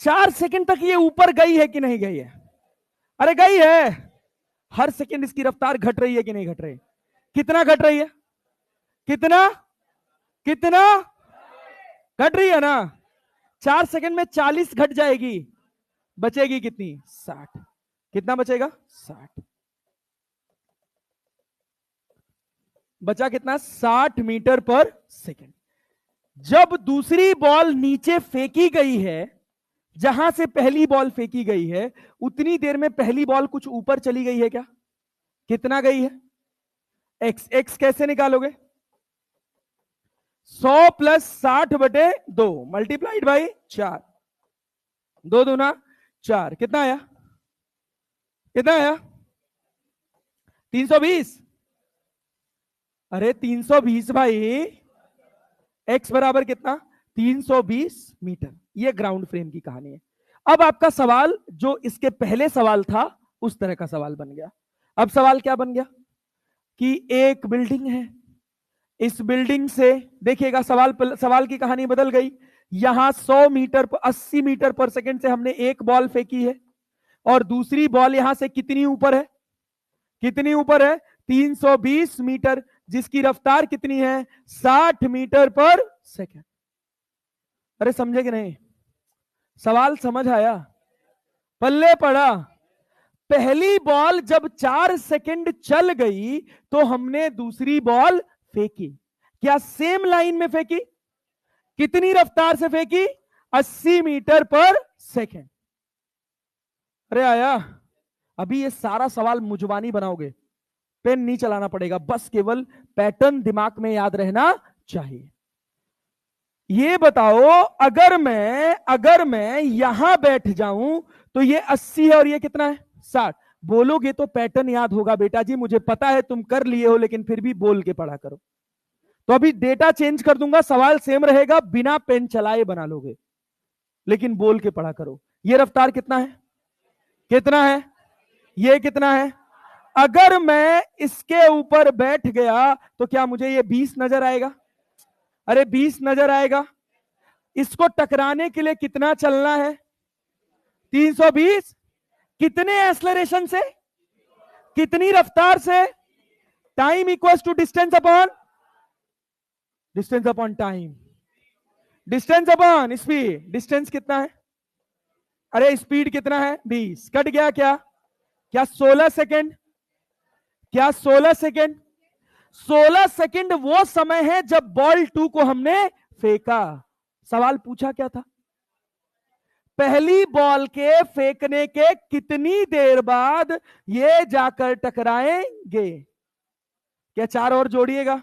4 सेकेंड तक ये ऊपर गई है कि नहीं गई है? अरे गई है। हर सेकेंड इसकी रफ्तार घट रही है कि नहीं घट रही? कितना घट रही है? कितना? कितना घट रही है ना? 4 सेकेंड में 40 घट जाएगी, बचेगी कितनी? 60। कितना बचेगा? 60। बचा कितना? 60 मीटर पर सेकेंड। जब दूसरी बॉल नीचे फेंकी गई है, जहां से पहली बॉल फेंकी गई है, उतनी देर में पहली बॉल कुछ ऊपर चली गई है क्या? कितना गई है? एक्स। एक्स कैसे निकालोगे? 100 प्लस 60/2 मल्टीप्लाइड बाई 4। 2 दूना 4। कितना आया? कितना आया? 320। अरे 320 भाई। एक्स बराबर कितना? 320 मीटर। ये ग्राउंड फ्रेम की कहानी है। अब आपका सवाल जो इसके पहले सवाल था उस तरह का सवाल बन गया। अब सवाल क्या बन गया कि एक बिल्डिंग है, इस बिल्डिंग से देखिएगा, सवाल की कहानी बदल गई। यहां 100 मीटर 80 मीटर पर सेकंड से हमने एक बॉल फेंकी है, और दूसरी बॉल यहां से कितनी ऊपर है? कितनी ऊपर है? 320 मीटर, जिसकी रफ्तार कितनी है? 60 मीटर पर सेकंड। अरे समझे कि नहीं? सवाल समझ आया? पल्ले पड़ा? पहली बॉल जब 4 सेकंड चल गई तो हमने दूसरी बॉल फेंकी। क्या सेम लाइन में फेंकी? कितनी रफ्तार से फेंकी? 80 मीटर पर सेकंड। अरे आया? अभी ये सारा सवाल मुजबानी बनाओगे, पेन नहीं चलाना पड़ेगा, बस केवल पैटर्न दिमाग में याद रहना चाहिए। ये बताओ, अगर मैं यहां बैठ जाऊं तो ये 80 है और ये कितना है? 60। बोलोगे तो पैटर्न याद होगा बेटा जी, मुझे पता है तुम कर लिए हो, लेकिन फिर भी बोल के पढ़ा करो। तो अभी डेटा चेंज कर दूंगा, सवाल सेम रहेगा, बिना पेन चलाए बना लोगे, लेकिन बोल के पढ़ा करो। ये रफ्तार कितना है? कितना है? ये कितना है? अगर मैं इसके ऊपर बैठ गया तो क्या मुझे ये 20 नजर आएगा? अरे 20 नजर आएगा। इसको टकराने के लिए कितना चलना है? 320। कितने एक्सेलरेशन से? कितनी रफ्तार से? Time equals to distance upon time. Distance upon speed. Distance कितना है? अरे स्पीड कितना है? 20। कट गया क्या? क्या 16 सेकेंड? क्या 16 सेकेंड? 16 सेकेंड वो समय है जब बॉल 2 को हमने फेंका। सवाल पूछा क्या था? पहली बॉल के फेंकने के कितनी देर बाद ये जाकर टकराएंगे? क्या 4 और जोड़िएगा?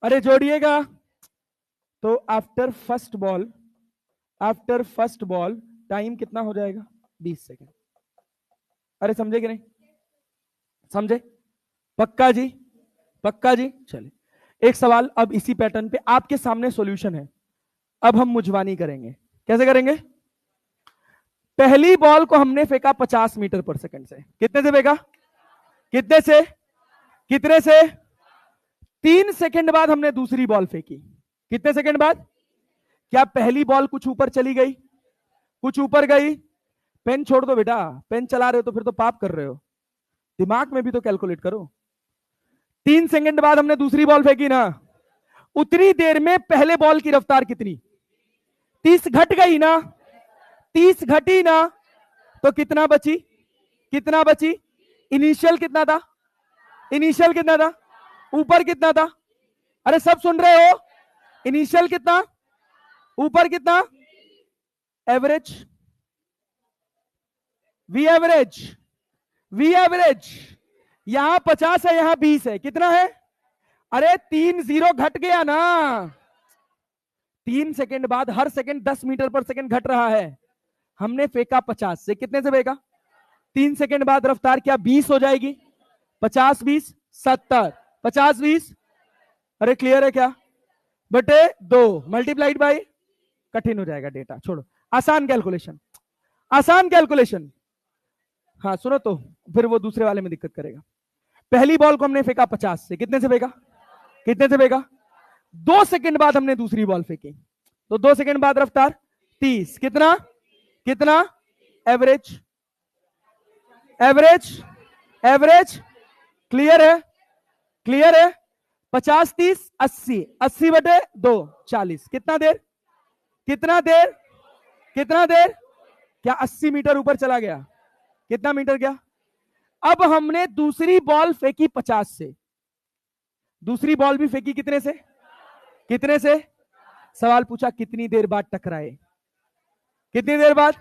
अरे जोड़िएगा। तो आफ्टर फर्स्ट बॉल टाइम कितना हो जाएगा? 20 सेकेंड। अरे समझे कि नहीं? समझे? पक्का जी? पक्का जी? चलिए एक सवाल अब इसी पैटर्न पे आपके सामने सॉल्यूशन है। अब हम मुजवानी करेंगे। कैसे करेंगे? पहली बॉल को हमने फेंका 50 मीटर पर सेकंड से। कितने से फेंका? कितने से? कितने से? 3 सेकंड बाद हमने दूसरी बॉल फेंकी। कितने सेकंड बाद? क्या पहली बॉल कुछ ऊपर चली गई? कुछ ऊपर गई? पेन छोड़ दो बेटा, पेन चला रहे हो तो फिर तो पाप कर रहे हो, दिमाग में भी तो कैलकुलेट करो। 3 सेकंड बाद हमने दूसरी बॉल फेंकी ना, उतनी देर में पहले बॉल की रफ्तार कितनी? 30 घट गई ना? 30 घटी ना? तो कितना बची? कितना बची? इनिशियल कितना था? इनिशियल कितना था? ऊपर कितना था? अरे सब सुन रहे हो? इनिशियल कितना? ऊपर कितना? एवरेज। वी एवरेज यहां 50 है, यहां 20 है। कितना है? अरे 3 0 घट गया ना। 3 सेकंड बाद हर सेकंड 10 मीटर पर सेकंड घट रहा है। हमने फेंका 50 से। कितने से फेंका? 3 सेकंड बाद रफ्तार क्या 20 हो जाएगी? 50 20 70, 50 20, अरे क्लियर है क्या, बटे 2 मल्टीप्लाइड बाई, कठिन हो जाएगा डेटा, छोड़ो, आसान कैलकुलेशन, आसान कैलकुलेशन। हाँ सुनो तो, फिर वो दूसरे वाले में दिक्कत करेगा। पहली बॉल को हमने फेंका 50 से, कितने से फेंका, कितने से फेंका, 2 सेकंड बाद हमने दूसरी बॉल फेंकी, तो 2 सेकंड बाद रफ्तार 30, कितना, कितना, एवरेज, एवरेज, एवरेज, क्लियर है, क्लियर है, 50 30 80, 80 बटे 2 40, कितना देर, कितना देर, कितना देर, क्या 80 मीटर ऊपर चला गया, कितना मीटर गया। अब हमने दूसरी बॉल फेंकी 50 से, दूसरी बॉल भी फेंकी कितने से, कितने से, सवाल पूछा कितनी देर बाद टकराए, कितनी देर बाद,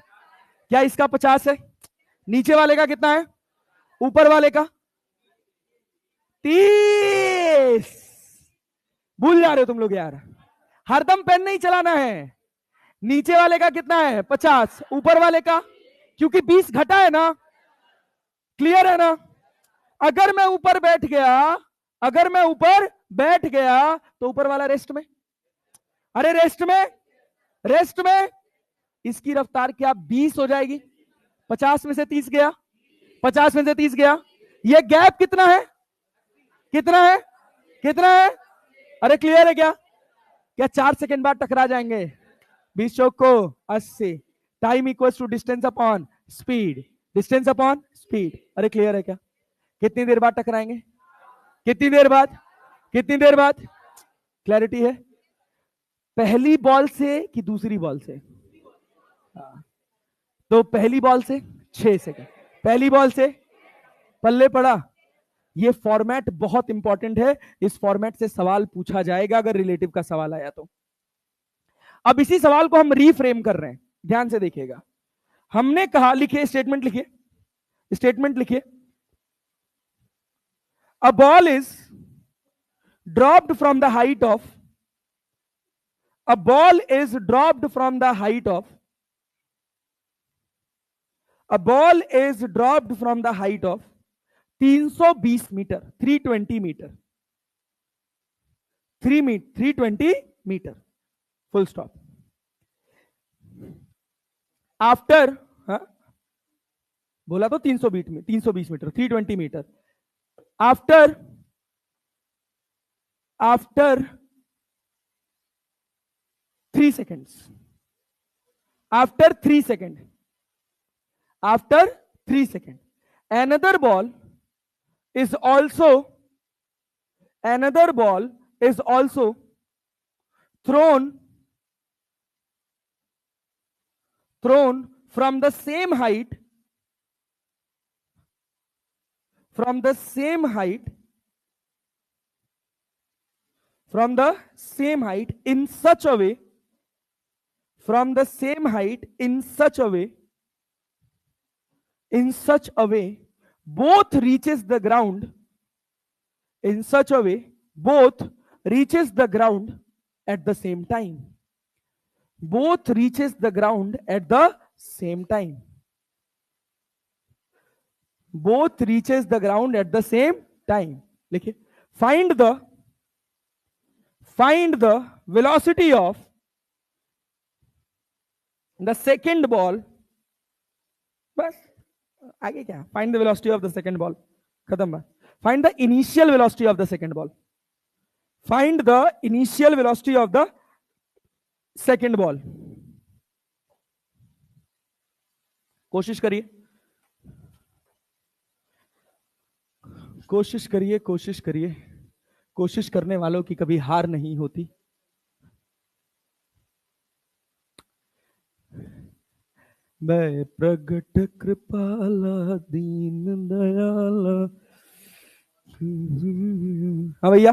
क्या इसका 50 है, नीचे वाले का कितना है, ऊपर वाले का 30, भूल जा रहे हो तुम लोग यार, हरदम पेन नहीं चलाना है, नीचे वाले का कितना है 50, ऊपर वाले का, क्योंकि 20 घटा है ना, क्लियर है ना। अगर मैं ऊपर बैठ गया, अगर मैं ऊपर बैठ गया तो ऊपर वाला रेस्ट में, अरे रेस्ट में, रेस्ट में, इसकी रफ्तार क्या 20 हो जाएगी, 50 में से 30 गया, 50 में से 30 गया, ये गैप कितना है, कितना है, कितना है, अरे क्लियर है क्या, क्या 4 सेकंड बाद टकरा जाएंगे, 20 चौक को 80, time equals to distance upon speed, distance upon speed, अरे क्लियर है क्या, कितनी देर बाद टकराएंगे, कितनी देर बाद, कितनी देर बाद, क्लैरिटी है, पहली बॉल से कि दूसरी बॉल से, तो पहली बॉल से 6 सेकंड, पहली बॉल से, पल्ले पड़ा, ये फॉर्मेट बहुत इंपॉर्टेंट है, इस फॉर्मेट से सवाल पूछा जाएगा अगर रिलेटिव का सवाल आया तो। अब इसी सवाल को हम रीफ्रेम कर रहे हैं, ध्यान से देखिएगा, हमने कहा, लिखिए स्टेटमेंट लिखिए, स्टेटमेंट लिखिए, a ball is dropped from the height of, a ball is dropped from the height of, a ball is dropped from the height of 320 metre, 320 metre, 320 metre, full stop. After, बोला तो 320 metre, 320 metre, 320 metre, after, after 3 seconds, after 3 seconds, after 3 seconds, another ball is also, another ball is also thrown from the same height, from the same height, from the same height in such a way, from the same height in such a way, in such a way both reaches the ground, in such a way both reaches the ground at the same time, both reaches the ground at the same time, both reaches the ground at the same time, लिखिए, find the velocity of the second ball, बस आगे क्या, find the velocity of the second ball, खत्म बात, find the initial velocity of the second ball, find the initial velocity of the second ball, कोशिश करिए, कोशिश करिए, कोशिश करिए, कोशिश करने वालों की कभी हार नहीं होती। मैं प्रगट कृपाला दीन दयाला, हाँ भैया,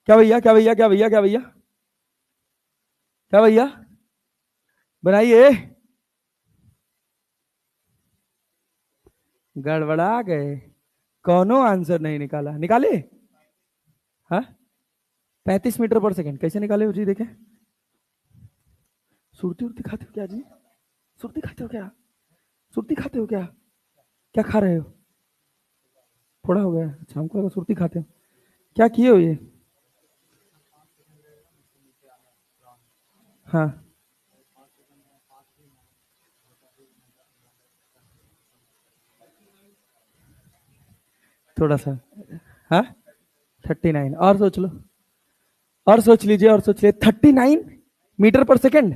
क्या भैया, क्या भैया, क्या भैया, क्या भैया, क्या भैया, बनाइए, गड़बड़ा गए, कौनो आंसर नहीं निकाला, निकाले, हाँ 35 मीटर पर सेकंड कैसे निकाले हो जी, देखें, सुरती उर्ती खाते हो क्या जी, सुरती खाते हो क्या, सुरती खाते हो क्या, क्या खा रहे हो, थोड़ा हो गया, अच्छा हमको लगा सुरती खाते हो, क्या किए हो ये? हाँ थोड़ा सा। हाँ 39 और सोच लो, और सोच लीजिए, और सोच लीजिए 39 मीटर पर second.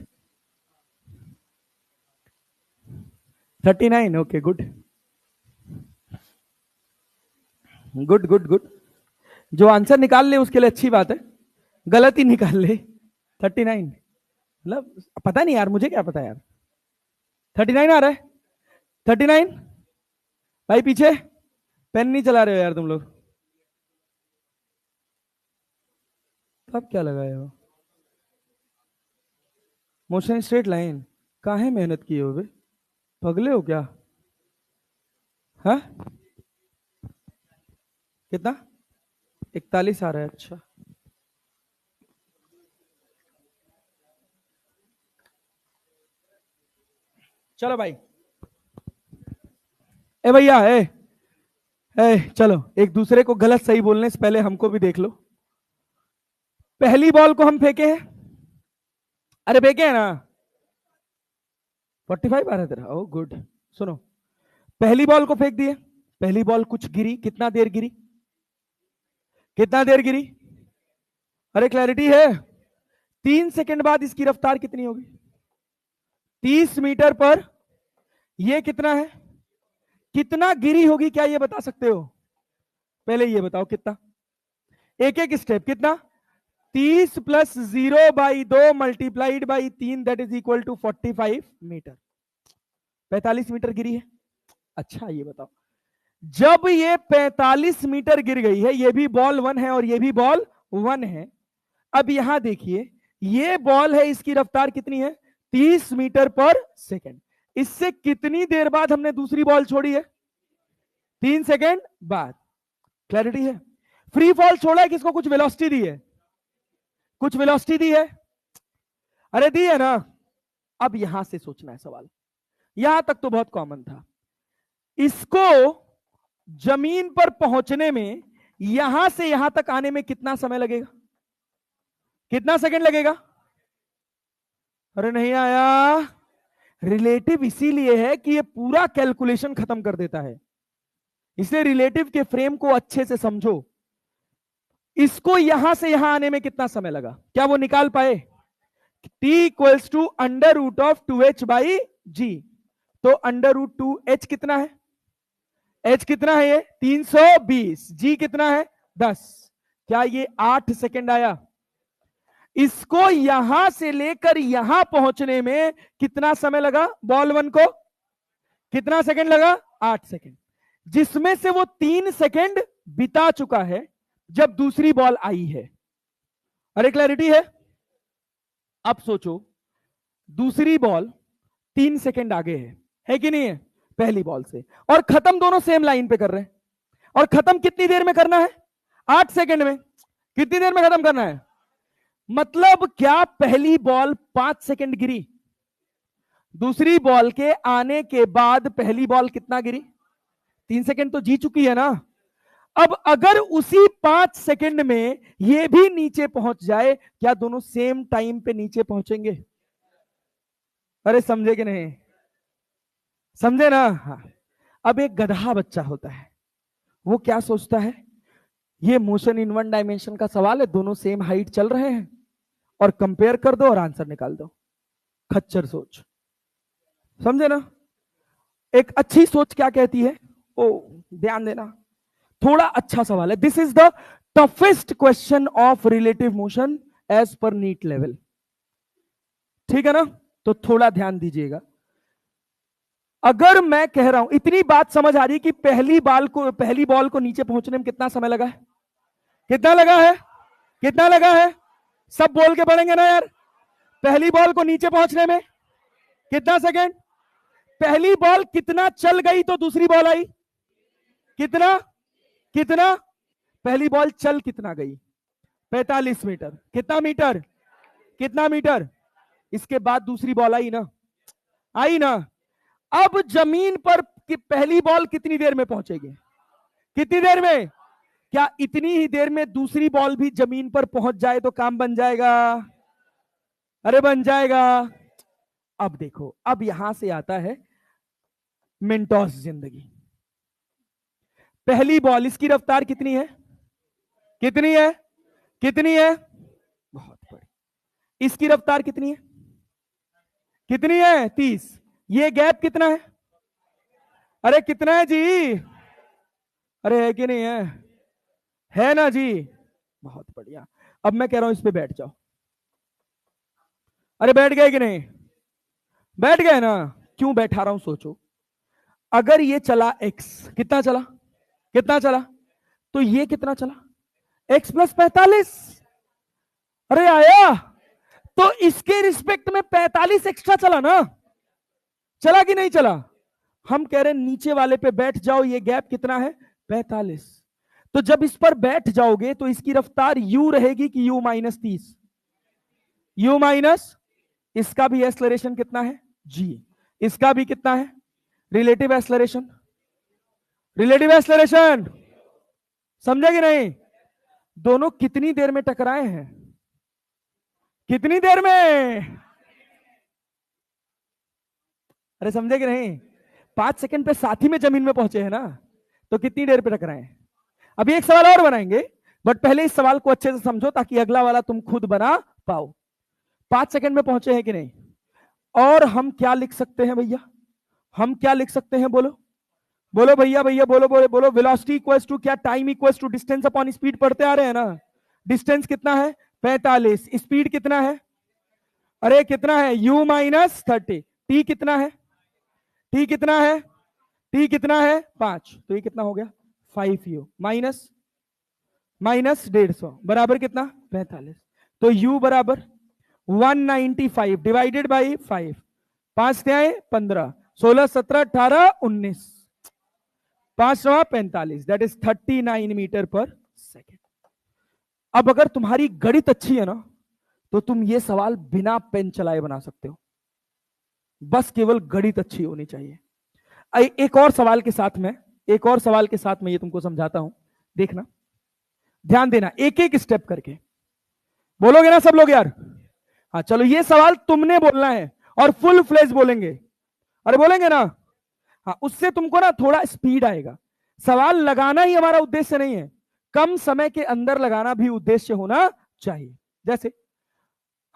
39 okay good good good good. जो आंसर निकाल ले उसके लिए अच्छी बात है, गलत ही निकाल ले। 39 मतलब पता नहीं यार, मुझे क्या पता यार। 39 आ रहा है। 39 भाई पीछे पेन नहीं चला रहे हो यार तुम लोग, तब क्या लगाए हो? मोशन स्ट्रेट लाइन, कहाँ है मेहनत की हो बे, पगले हो क्या? हाँ कितना? 41 आ रहा है, अच्छा। चलो भाई, ए भैया चलो एक दूसरे को गलत सही बोलने से पहले हमको भी देख लो। पहली बॉल को हम फेंके हैं, अरे फेंके हैं ना। 45 आ रहा है तेरा, ओ गुड। सुनो, पहली बॉल को फेंक दिए, पहली बॉल कुछ गिरी, कितना देर गिरी, कितना देर गिरी? अरे क्लैरिटी है? 3 सेकंड बाद इसकी रफ्तार कितनी होगी? 30 मीटर पर, ये कितना है, कितना गिरी होगी, क्या ये बता सकते हो? पहले ये बताओ कितना, एक एक स्टेप कितना? 30 + 0/2 multiplied by 3 that is equal to 45 metre. 45 metre गिरी है। अच्छा ये बताओ, जब ये 45 मीटर गिर गई है, ये भी बॉल 1 है और ये भी बॉल 1 है, अब यहां देखिए ये बॉल है, इसकी रफ्तार कितनी है? 30 मीटर पर सेकेंड। इससे कितनी देर बाद हमने दूसरी बॉल छोड़ी है? 3 सेकेंड बाद। क्लैरिटी है? फ्री फॉल छोड़ा है, किसको कुछ वेलोसिटी दी है? कुछ वेलोसिटी दी है? अरे दी है ना। अब यहां से सोचना है सवाल, यहां तक तो बहुत कॉमन था। इसको जमीन पर पहुंचने में, यहां से यहां तक आने में कितना समय लगेगा, कितना सेकंड लगेगा? अरे नहीं आया। रिलेटिव इसीलिए है कि ये पूरा कैलकुलेशन खत्म कर देता है, इसलिए रिलेटिव के फ्रेम को अच्छे से समझो। इसको यहां से यहां आने में कितना समय लगा, क्या वो निकाल पाए? t equals to √2h/g। तो √2h कितना है? h कितना है? ये 320। g कितना है? 10। क्या ये 8 सेकंड आया? इसको यहां से लेकर यहां पहुंचने में कितना समय लगा? बॉल 1 को कितना सेकंड लगा? 8 सेकंड, जिसमें से वो 3 सेकंड बिता चुका है जब दूसरी बॉल आई है। अरे क्लैरिटी अब सोचो, दूसरी बॉल 3 सेकंड आगे है कि नहीं है पहली बॉल से, और खत्म दोनों सेम लाइन पे कर रहे हैं, और खत्म कितनी देर में करना है? 8 सेकंड में। कितनी देर में खत्म करना है? मतलब क्या पहली बॉल 5 सेकंड गिरी, दूसरी बॉल के आने के बाद पहली बॉल कितना गिरी? 3 सेकंड तो जी चुकी है ना। अब अगर उसी 5 सेकंड में ये भी नीचे पहुंच जाए, क्या दोनों सेम टाइम पे नीचे पहुंचेंगे? अरे समझे कि नहीं? समझे ना? हाँ। अब एक गधा बच्चा होता है, वो क्या सोचता है, ये मोशन इन वन डायमेंशन का सवाल है, दोनों सेम हाइट चल रहे हैं, और कंपेयर कर दो और आंसर निकाल दो। खच्चर सोच, समझे ना? एक अच्छी सोच क्या कहती है? ओ ध्यान देना, थोड़ा अच्छा सवाल है। This is the toughest question of relative motion as per NEET level, ठीक है ना? तो थोड़ा ध्यान दीजिएगा। अगर मैं कह रहा हूं, इतनी बात समझ आ रही कि पहली बॉल को नीचे पहुंचने में कितना समय लगा है? कितना लगा है? कितना लगा है? सब बोल के पढ़ेंगे ना यार। पहली बॉल को नीचे पहुंचने में कितना सेकंड? पहली बॉल कितना चल गई तो दूसरी बॉल आई? कितना? कितना? पहली बॉल चल कितना गई? 45 मीटर। कितना मीटर? कितना मीटर? इसके बाद दूसरी बॉल आई ना, आई ना। अब जमीन पर पहली बॉल कितनी देर में पहुंचेगी? कितनी देर में? क्या इतनी ही देर में दूसरी बॉल भी जमीन पर पहुंच जाए तो काम बन जाएगा? अरे बन जाएगा। अब देखो, अब यहां से आता है मिनटोस जिंदगी। पहली बॉल, इसकी रफ्तार कितनी है? कितनी है? कितनी है? बहुत बड़ी। इसकी रफ्तार कितनी है? कितनी है? 30। ये गैप कितना है? अरे कितना है जी? अरे है कि नहीं है? है ना जी? बहुत बढ़िया। अब मैं कह रहा हूं इस पे बैठ जाओ। अरे बैठ गए कि नहीं? बैठ गए ना? क्यों बैठा रहा हूं सोचो। अगर ये चला x, कितना चला? कितना चला? तो ये कितना चला? x+45। अरे आया। तो इसके रिस्पेक्ट में 45 एक्स्ट्रा चला ना? चला कि नहीं चला? हम कह रहे हैं नीचे वाले पे बैठ जाओ, ये गैप कितना है? 45। तो जब इस पर बैठ जाओगे तो इसकी रफ्तार u रहेगी कि u-30? u माइनस, इसका भी एक्सेलरेशन कितना है? g। इसका भी कितना है? Relative acceleration. रिलेटिव एक्सेलरेशन समझे कि नहीं? दोनों कितनी देर में टकराए हैं? कितनी देर में? अरे समझे कि नहीं? 5 सेकंड पे साथ ही में जमीन में पहुंचे हैं ना, तो कितनी देर पे टकराए हैं? अभी एक सवाल और बनाएंगे, बट पहले इस सवाल को अच्छे से समझो ताकि अगला वाला तुम खुद बना पाओ। 5 सेकंड में पहुंचे हैं कि नहीं? और हम क्या लिख सकते हैं भैया? हम क्या लिख सकते हैं? बोलो बोलो भैया, भैया बोलो बोलो बोलो। वेलोसिटी इक्वल्स टू क्या? Time equals to distance upon speed पढ़ते आ रहे हैं ना? डिस्टेंस कितना है? 45। स्पीड कितना है? अरे कितना है? u-30। t कितना है? t कितना है? t कितना है? 5। तो ये कितना हो गया? 5u माइनस माइनस 150 बराबर कितना? 45। तो u बराबर 195 डिवाइडेड बाई 5। 5 क्या है? 15। 16 17 18 19। 5 45, दैट इज 39 मीटर पर सेकेंड। अब अगर तुम्हारी गणित अच्छी है ना, तो तुम ये सवाल बिना पेन चलाए बना सकते हो। बस केवल गणित अच्छी होनी चाहिए। एक और सवाल के साथ में, एक और सवाल के साथ में ये तुमको समझाता हूं, देखना, ध्यान देना, एक एक स्टेप करके बोलोगे ना सब लोग यार? हाँ चलो, ये सवाल तुमने बोलना है और फुल फ्लेज बोलेंगे। अरे बोलेंगे ना? हाँ, उससे तुमको ना थोड़ा स्पीड आएगा। सवाल लगाना ही हमारा उद्देश्य नहीं है, कम समय के अंदर लगाना भी उद्देश्य होना चाहिए। जैसे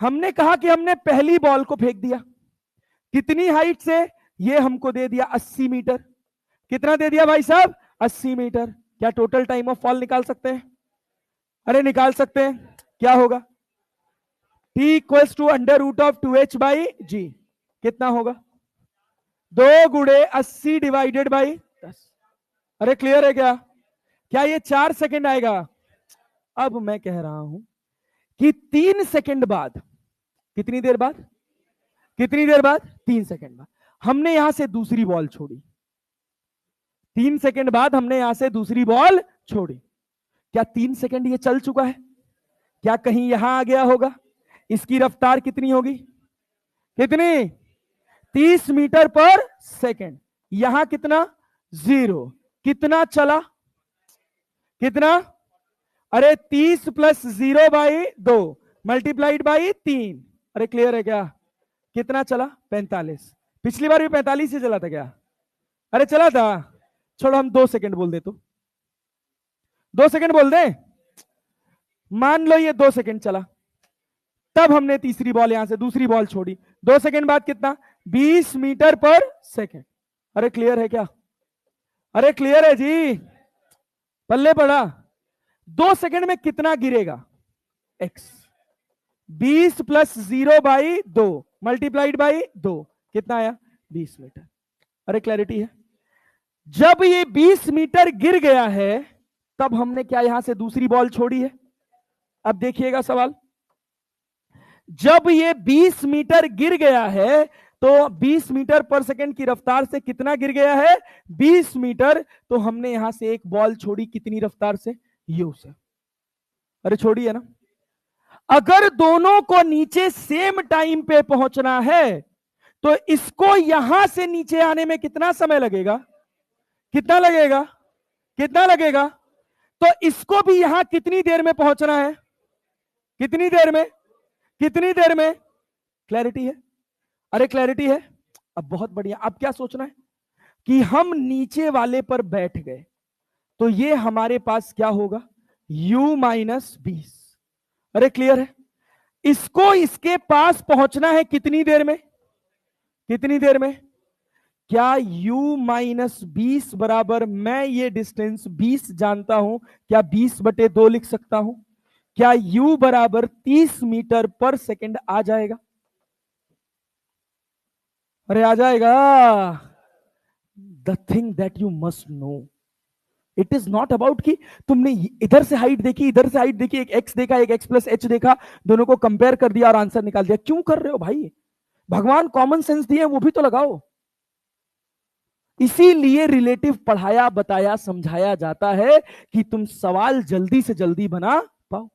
हमने कहा कि हमने पहली बॉल को फेंक दिया, कितनी हाइट से? ये हमको दे दिया 80 मीटर। कितना दे दिया भाई साहब? 80 मीटर। क्या टोटल टाइम ऑफ फॉल निकाल सकते हैं? अरे निकाल सकते हैं। क्या होगा? t equals to √2h/g। कितना होगा? 2 गुणे 80 डिवाइडेड बाई 10। अरे क्लियर है क्या? क्या ये 4 सेकंड आएगा? अब मैं कह रहा हूं कि 3 सेकंड बाद, कितनी देर बाद? कितनी देर बाद? 3 सेकंड बाद हमने यहां से दूसरी बॉल छोड़ी। 3 सेकंड बाद हमने यहां से दूसरी बॉल छोड़ी। क्या 3 सेकंड ये चल चुका है? क्या कहीं यहां आ गया होगा? इसकी रफ्तार कितनी होगी? कितनी? 30 मीटर पर सेकंड। यहां कितना? 0। कितना चला? कितना? अरे 30 + 0/2 मल्टीप्लाइड बाई 3। अरे क्लियर है क्या? कितना चला? 45। पिछली बार भी 45 ही चला था क्या? अरे चला था। छोड़ो, हम 2 सेकंड बोल दे, तो 2 सेकंड बोल दे। मान लो ये 2 सेकंड चला, तब हमने तीसरी बॉल यहां से दूसरी बॉल छोड़ी। 2 सेकंड बाद कितना? 20 मीटर पर सेकंड। अरे क्लियर है क्या? अरे क्लियर है जी? पल्ले पड़ा। 2 सेकंड में कितना गिरेगा? x। 20 + 0/2 मल्टीप्लाइड बाई 2 कितना आया? 20 मीटर। अरे क्लैरिटी है? जब ये 20 मीटर गिर गया है, तब हमने क्या यहां से दूसरी बॉल छोड़ी है? अब देखिएगा सवाल, जब ये 20 मीटर गिर गया है, तो 20 मीटर पर सेकंड की रफ्तार से कितना गिर गया है? 20 मीटर। तो हमने यहां से एक बॉल छोड़ी, कितनी रफ्तार से? u से। अरे छोड़ी है ना? अगर दोनों को नीचे सेम टाइम पे पहुंचना है, तो इसको यहां से नीचे आने में कितना समय लगेगा? कितना लगेगा? कितना लगेगा? तो इसको भी यहां कितनी देर में पहुंचना है? कितनी देर में? कितनी देर में? क्लैरिटी है? अरे क्लैरिटी है? अब बहुत बढ़िया। अब क्या सोचना है कि हम नीचे वाले पर बैठ गए तो ये हमारे पास क्या होगा? u minus 20। अरे क्लियर है? इसको इसके पास पहुंचना है कितनी देर में? कितनी देर में? क्या u माइनस 20 बराबर, मैं ये डिस्टेंस 20 जानता हूं, क्या 20/2 लिख सकता हूं? क्या u बराबर 30 मीटर पर सेकंड आ जाएगा? अरे आ जाएगा। The thing that you must know, it is not about कि तुमने इधर से हाइट देखी, इधर से हाइट देखी, एक एक्स देखा, एक एक्स प्लस एच देखा, दोनों को कंपेयर कर दिया और आंसर निकाल दिया। क्यों कर रहे हो भाई? भगवान कॉमन सेंस दिए वो भी तो लगाओ। इसीलिए रिलेटिव पढ़ाया, बताया, समझाया जाता है कि तुम सवाल जल्दी से जल्दी बना पाओ।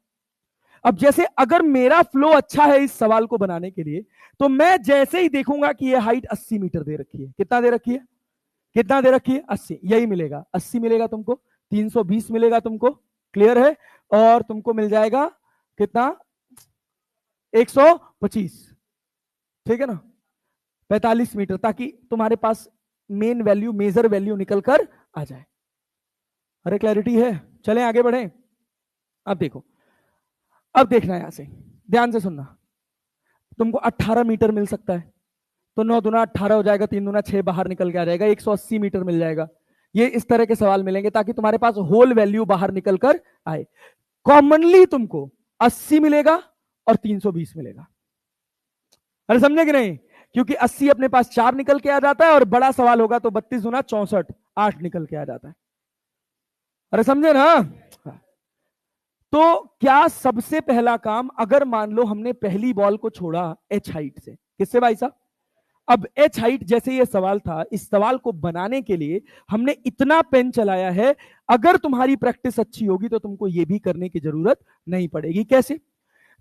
अब जैसे अगर मेरा फ्लो अच्छा है इस सवाल को बनाने के लिए, तो मैं जैसे ही देखूंगा कि ये हाइट 80 मीटर दे रखी है, कितना दे रखी है? कितना दे रखी है? 80। यही मिलेगा, 80 मिलेगा तुमको, 320 मिलेगा तुमको, क्लियर है? और तुमको मिल जाएगा कितना? 125, ठीक है ना? 45 मीटर, ताकि तुम्हारे पास मेन वैल्यू, मेजर वैल्यू निकल कर आ जाए। अरे क्लैरिटी है? चलें आगे बढ़े। अब देखो, अब देखना यहां से, ध्यान से सुनना। तुमको 18 मीटर मिल सकता है, तो 9 दूना 18 हो जाएगा, 3 दूना 6 बाहर निकल के आ जाएगा, 180 मीटर मिल जाएगा। ये इस तरह के सवाल मिलेंगे ताकि तुम्हारे पास होल वैल्यू बाहर निकल कर आए। कॉमनली तुमको 80 मिलेगा और 320 मिलेगा। अरे समझे कि नहीं? क्योंकि 80 अपने पास 4 निकल के आ जाता है, और बड़ा सवाल होगा तो 32 दूना 64, 8 निकल के आ जाता है। अरे समझे ना? तो क्या सबसे पहला काम, अगर मान लो हमने पहली बॉल को छोड़ा एच हाइट से, किससे भाई साहब? अब एच हाइट जैसे ये सवाल था, इस सवाल को बनाने के लिए हमने इतना पेन चलाया है। अगर तुम्हारी प्रैक्टिस अच्छी होगी तो तुमको ये भी करने की जरूरत नहीं पड़ेगी। कैसे?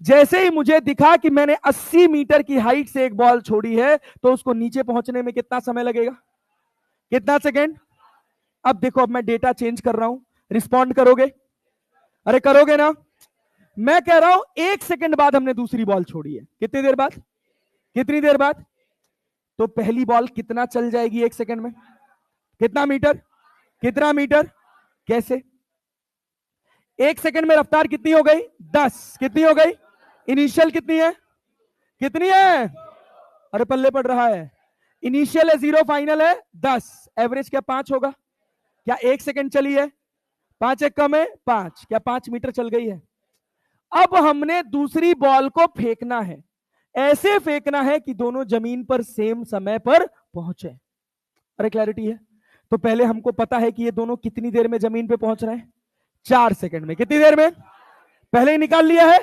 जैसे ही मुझे दिखा कि मैंने 80 मीटर की हाइट से एक बॉल छोड़ी है, तो उसको नीचे पहुंचने में कितना समय लगेगा? कितना सेकेंड? अब देखो, अब मैं डेटा चेंज कर रहा हूं, रिस्पॉन्ड करोगे? अरे करोगे ना? मैं कह रहा हूं 1 सेकेंड बाद हमने दूसरी बॉल छोड़ी है। कितनी देर बाद? कितनी देर बाद? तो पहली बॉल कितना चल जाएगी 1 सेकेंड में? कितना मीटर? कितना मीटर? कैसे? 1 सेकेंड में रफ्तार कितनी हो गई? 10। कितनी हो गई? इनिशियल कितनी है? कितनी है? अरे पल्ले पड़ रहा है। इनिशियल है 0, फाइनल है 10, एवरेज क्या 5 होगा? क्या 1 सेकेंड चली है? 5 एक कम है 5, क्या 5 मीटर चल गई है? अब हमने दूसरी बॉल को फेंकना है, ऐसे फेंकना है कि दोनों जमीन पर सेम समय पर पहुंचे। अरे क्लैरिटी है? तो पहले हमको पता है कि ये दोनों कितनी देर में जमीन पे पहुंच रहे हैं? 4 सेकंड में। कितनी देर में? पहले ही निकाल लिया है,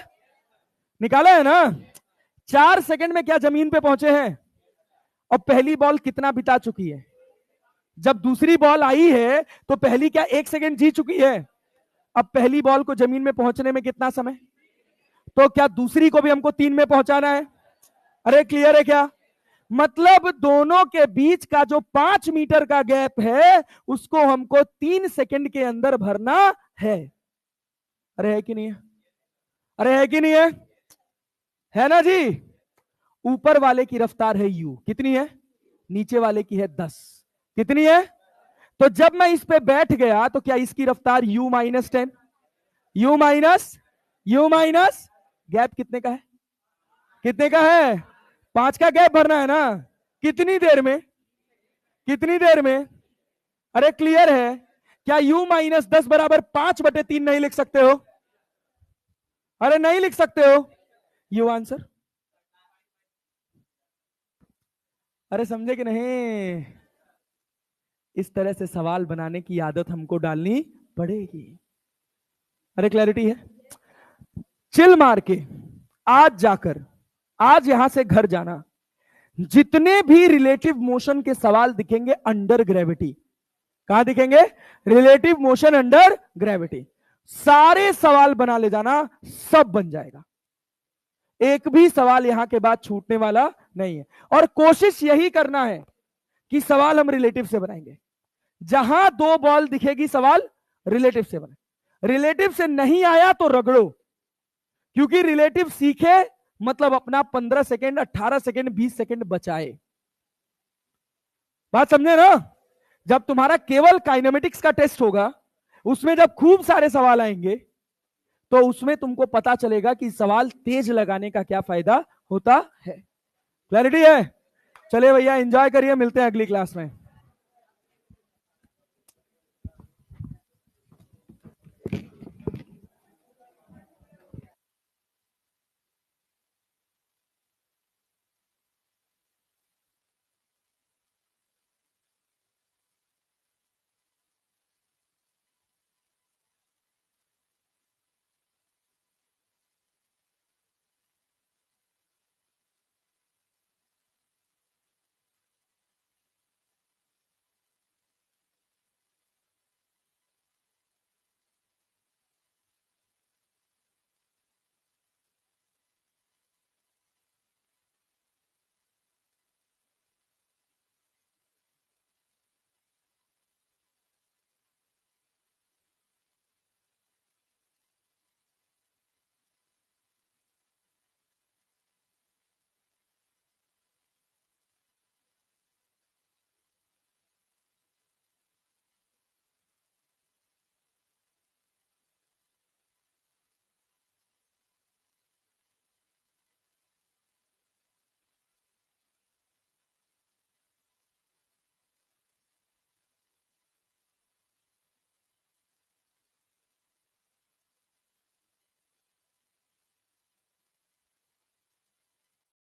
निकाला है ना? 4 सेकंड में क्या जमीन पे पहुंचे हैं? और पहली बॉल कितना बिता चुकी है? जब दूसरी बॉल आई है तो पहली क्या 1 सेकंड जी चुकी है? अब पहली बॉल को जमीन में पहुंचने में कितना समय? तो क्या दूसरी को भी हमको 3 में पहुंचाना है? अरे क्लियर है क्या? मतलब दोनों के बीच का जो 5 मीटर का गैप है, उसको हमको 3 सेकंड के अंदर भरना है। अरे है कि नहीं है? अरे है कि नहीं है? है ना जी? ऊपर वाले की रफ्तार है u, कितनी है? नीचे वाले की है 10, कितनी है? तो जब मैं इस पे बैठ गया तो क्या इसकी रफ्तार u minus 10, u minus gap कितने का है? कितने का है? 5 का गैप भरना है ना? कितनी देर में? कितनी देर में? अरे क्लियर है? क्या u माइनस 10 बराबर 5/3 नहीं लिख सकते हो? अरे नहीं लिख सकते हो? You answer. अरे समझे कि नहीं? इस तरह से सवाल बनाने की आदत हमको डालनी पड़ेगी। अरे क्लैरिटी है? चिल मार के आज जाकर, आज यहां से घर जाना, जितने भी रिलेटिव मोशन के सवाल दिखेंगे अंडर ग्रेविटी, कहां दिखेंगे? रिलेटिव मोशन अंडर ग्रेविटी, सारे सवाल बना ले जाना, सब बन जाएगा। एक भी सवाल यहां के बाद छूटने वाला नहीं है। और कोशिश यही करना है कि सवाल हम रिलेटिव से बनाएंगे। जहां 2 बॉल दिखेगी सवाल रिलेटिव से बने। रिलेटिव से नहीं आया तो रगड़ो, क्योंकि रिलेटिव सीखे मतलब अपना 15 सेकेंड, 18 सेकेंड, 20 सेकेंड बचाए। बात समझे ना? जब तुम्हारा केवल काइनेमेटिक्स का टेस्ट होगा, उसमें जब खूब सारे सवाल आएंगे, तो उसमें तुमको पता चलेगा कि सवाल तेज लगाने का क्या फायदा होता है। क्लैरिटी है? चलिए भैया, एंजॉय करिए, मिलते हैं अगली क्लास में।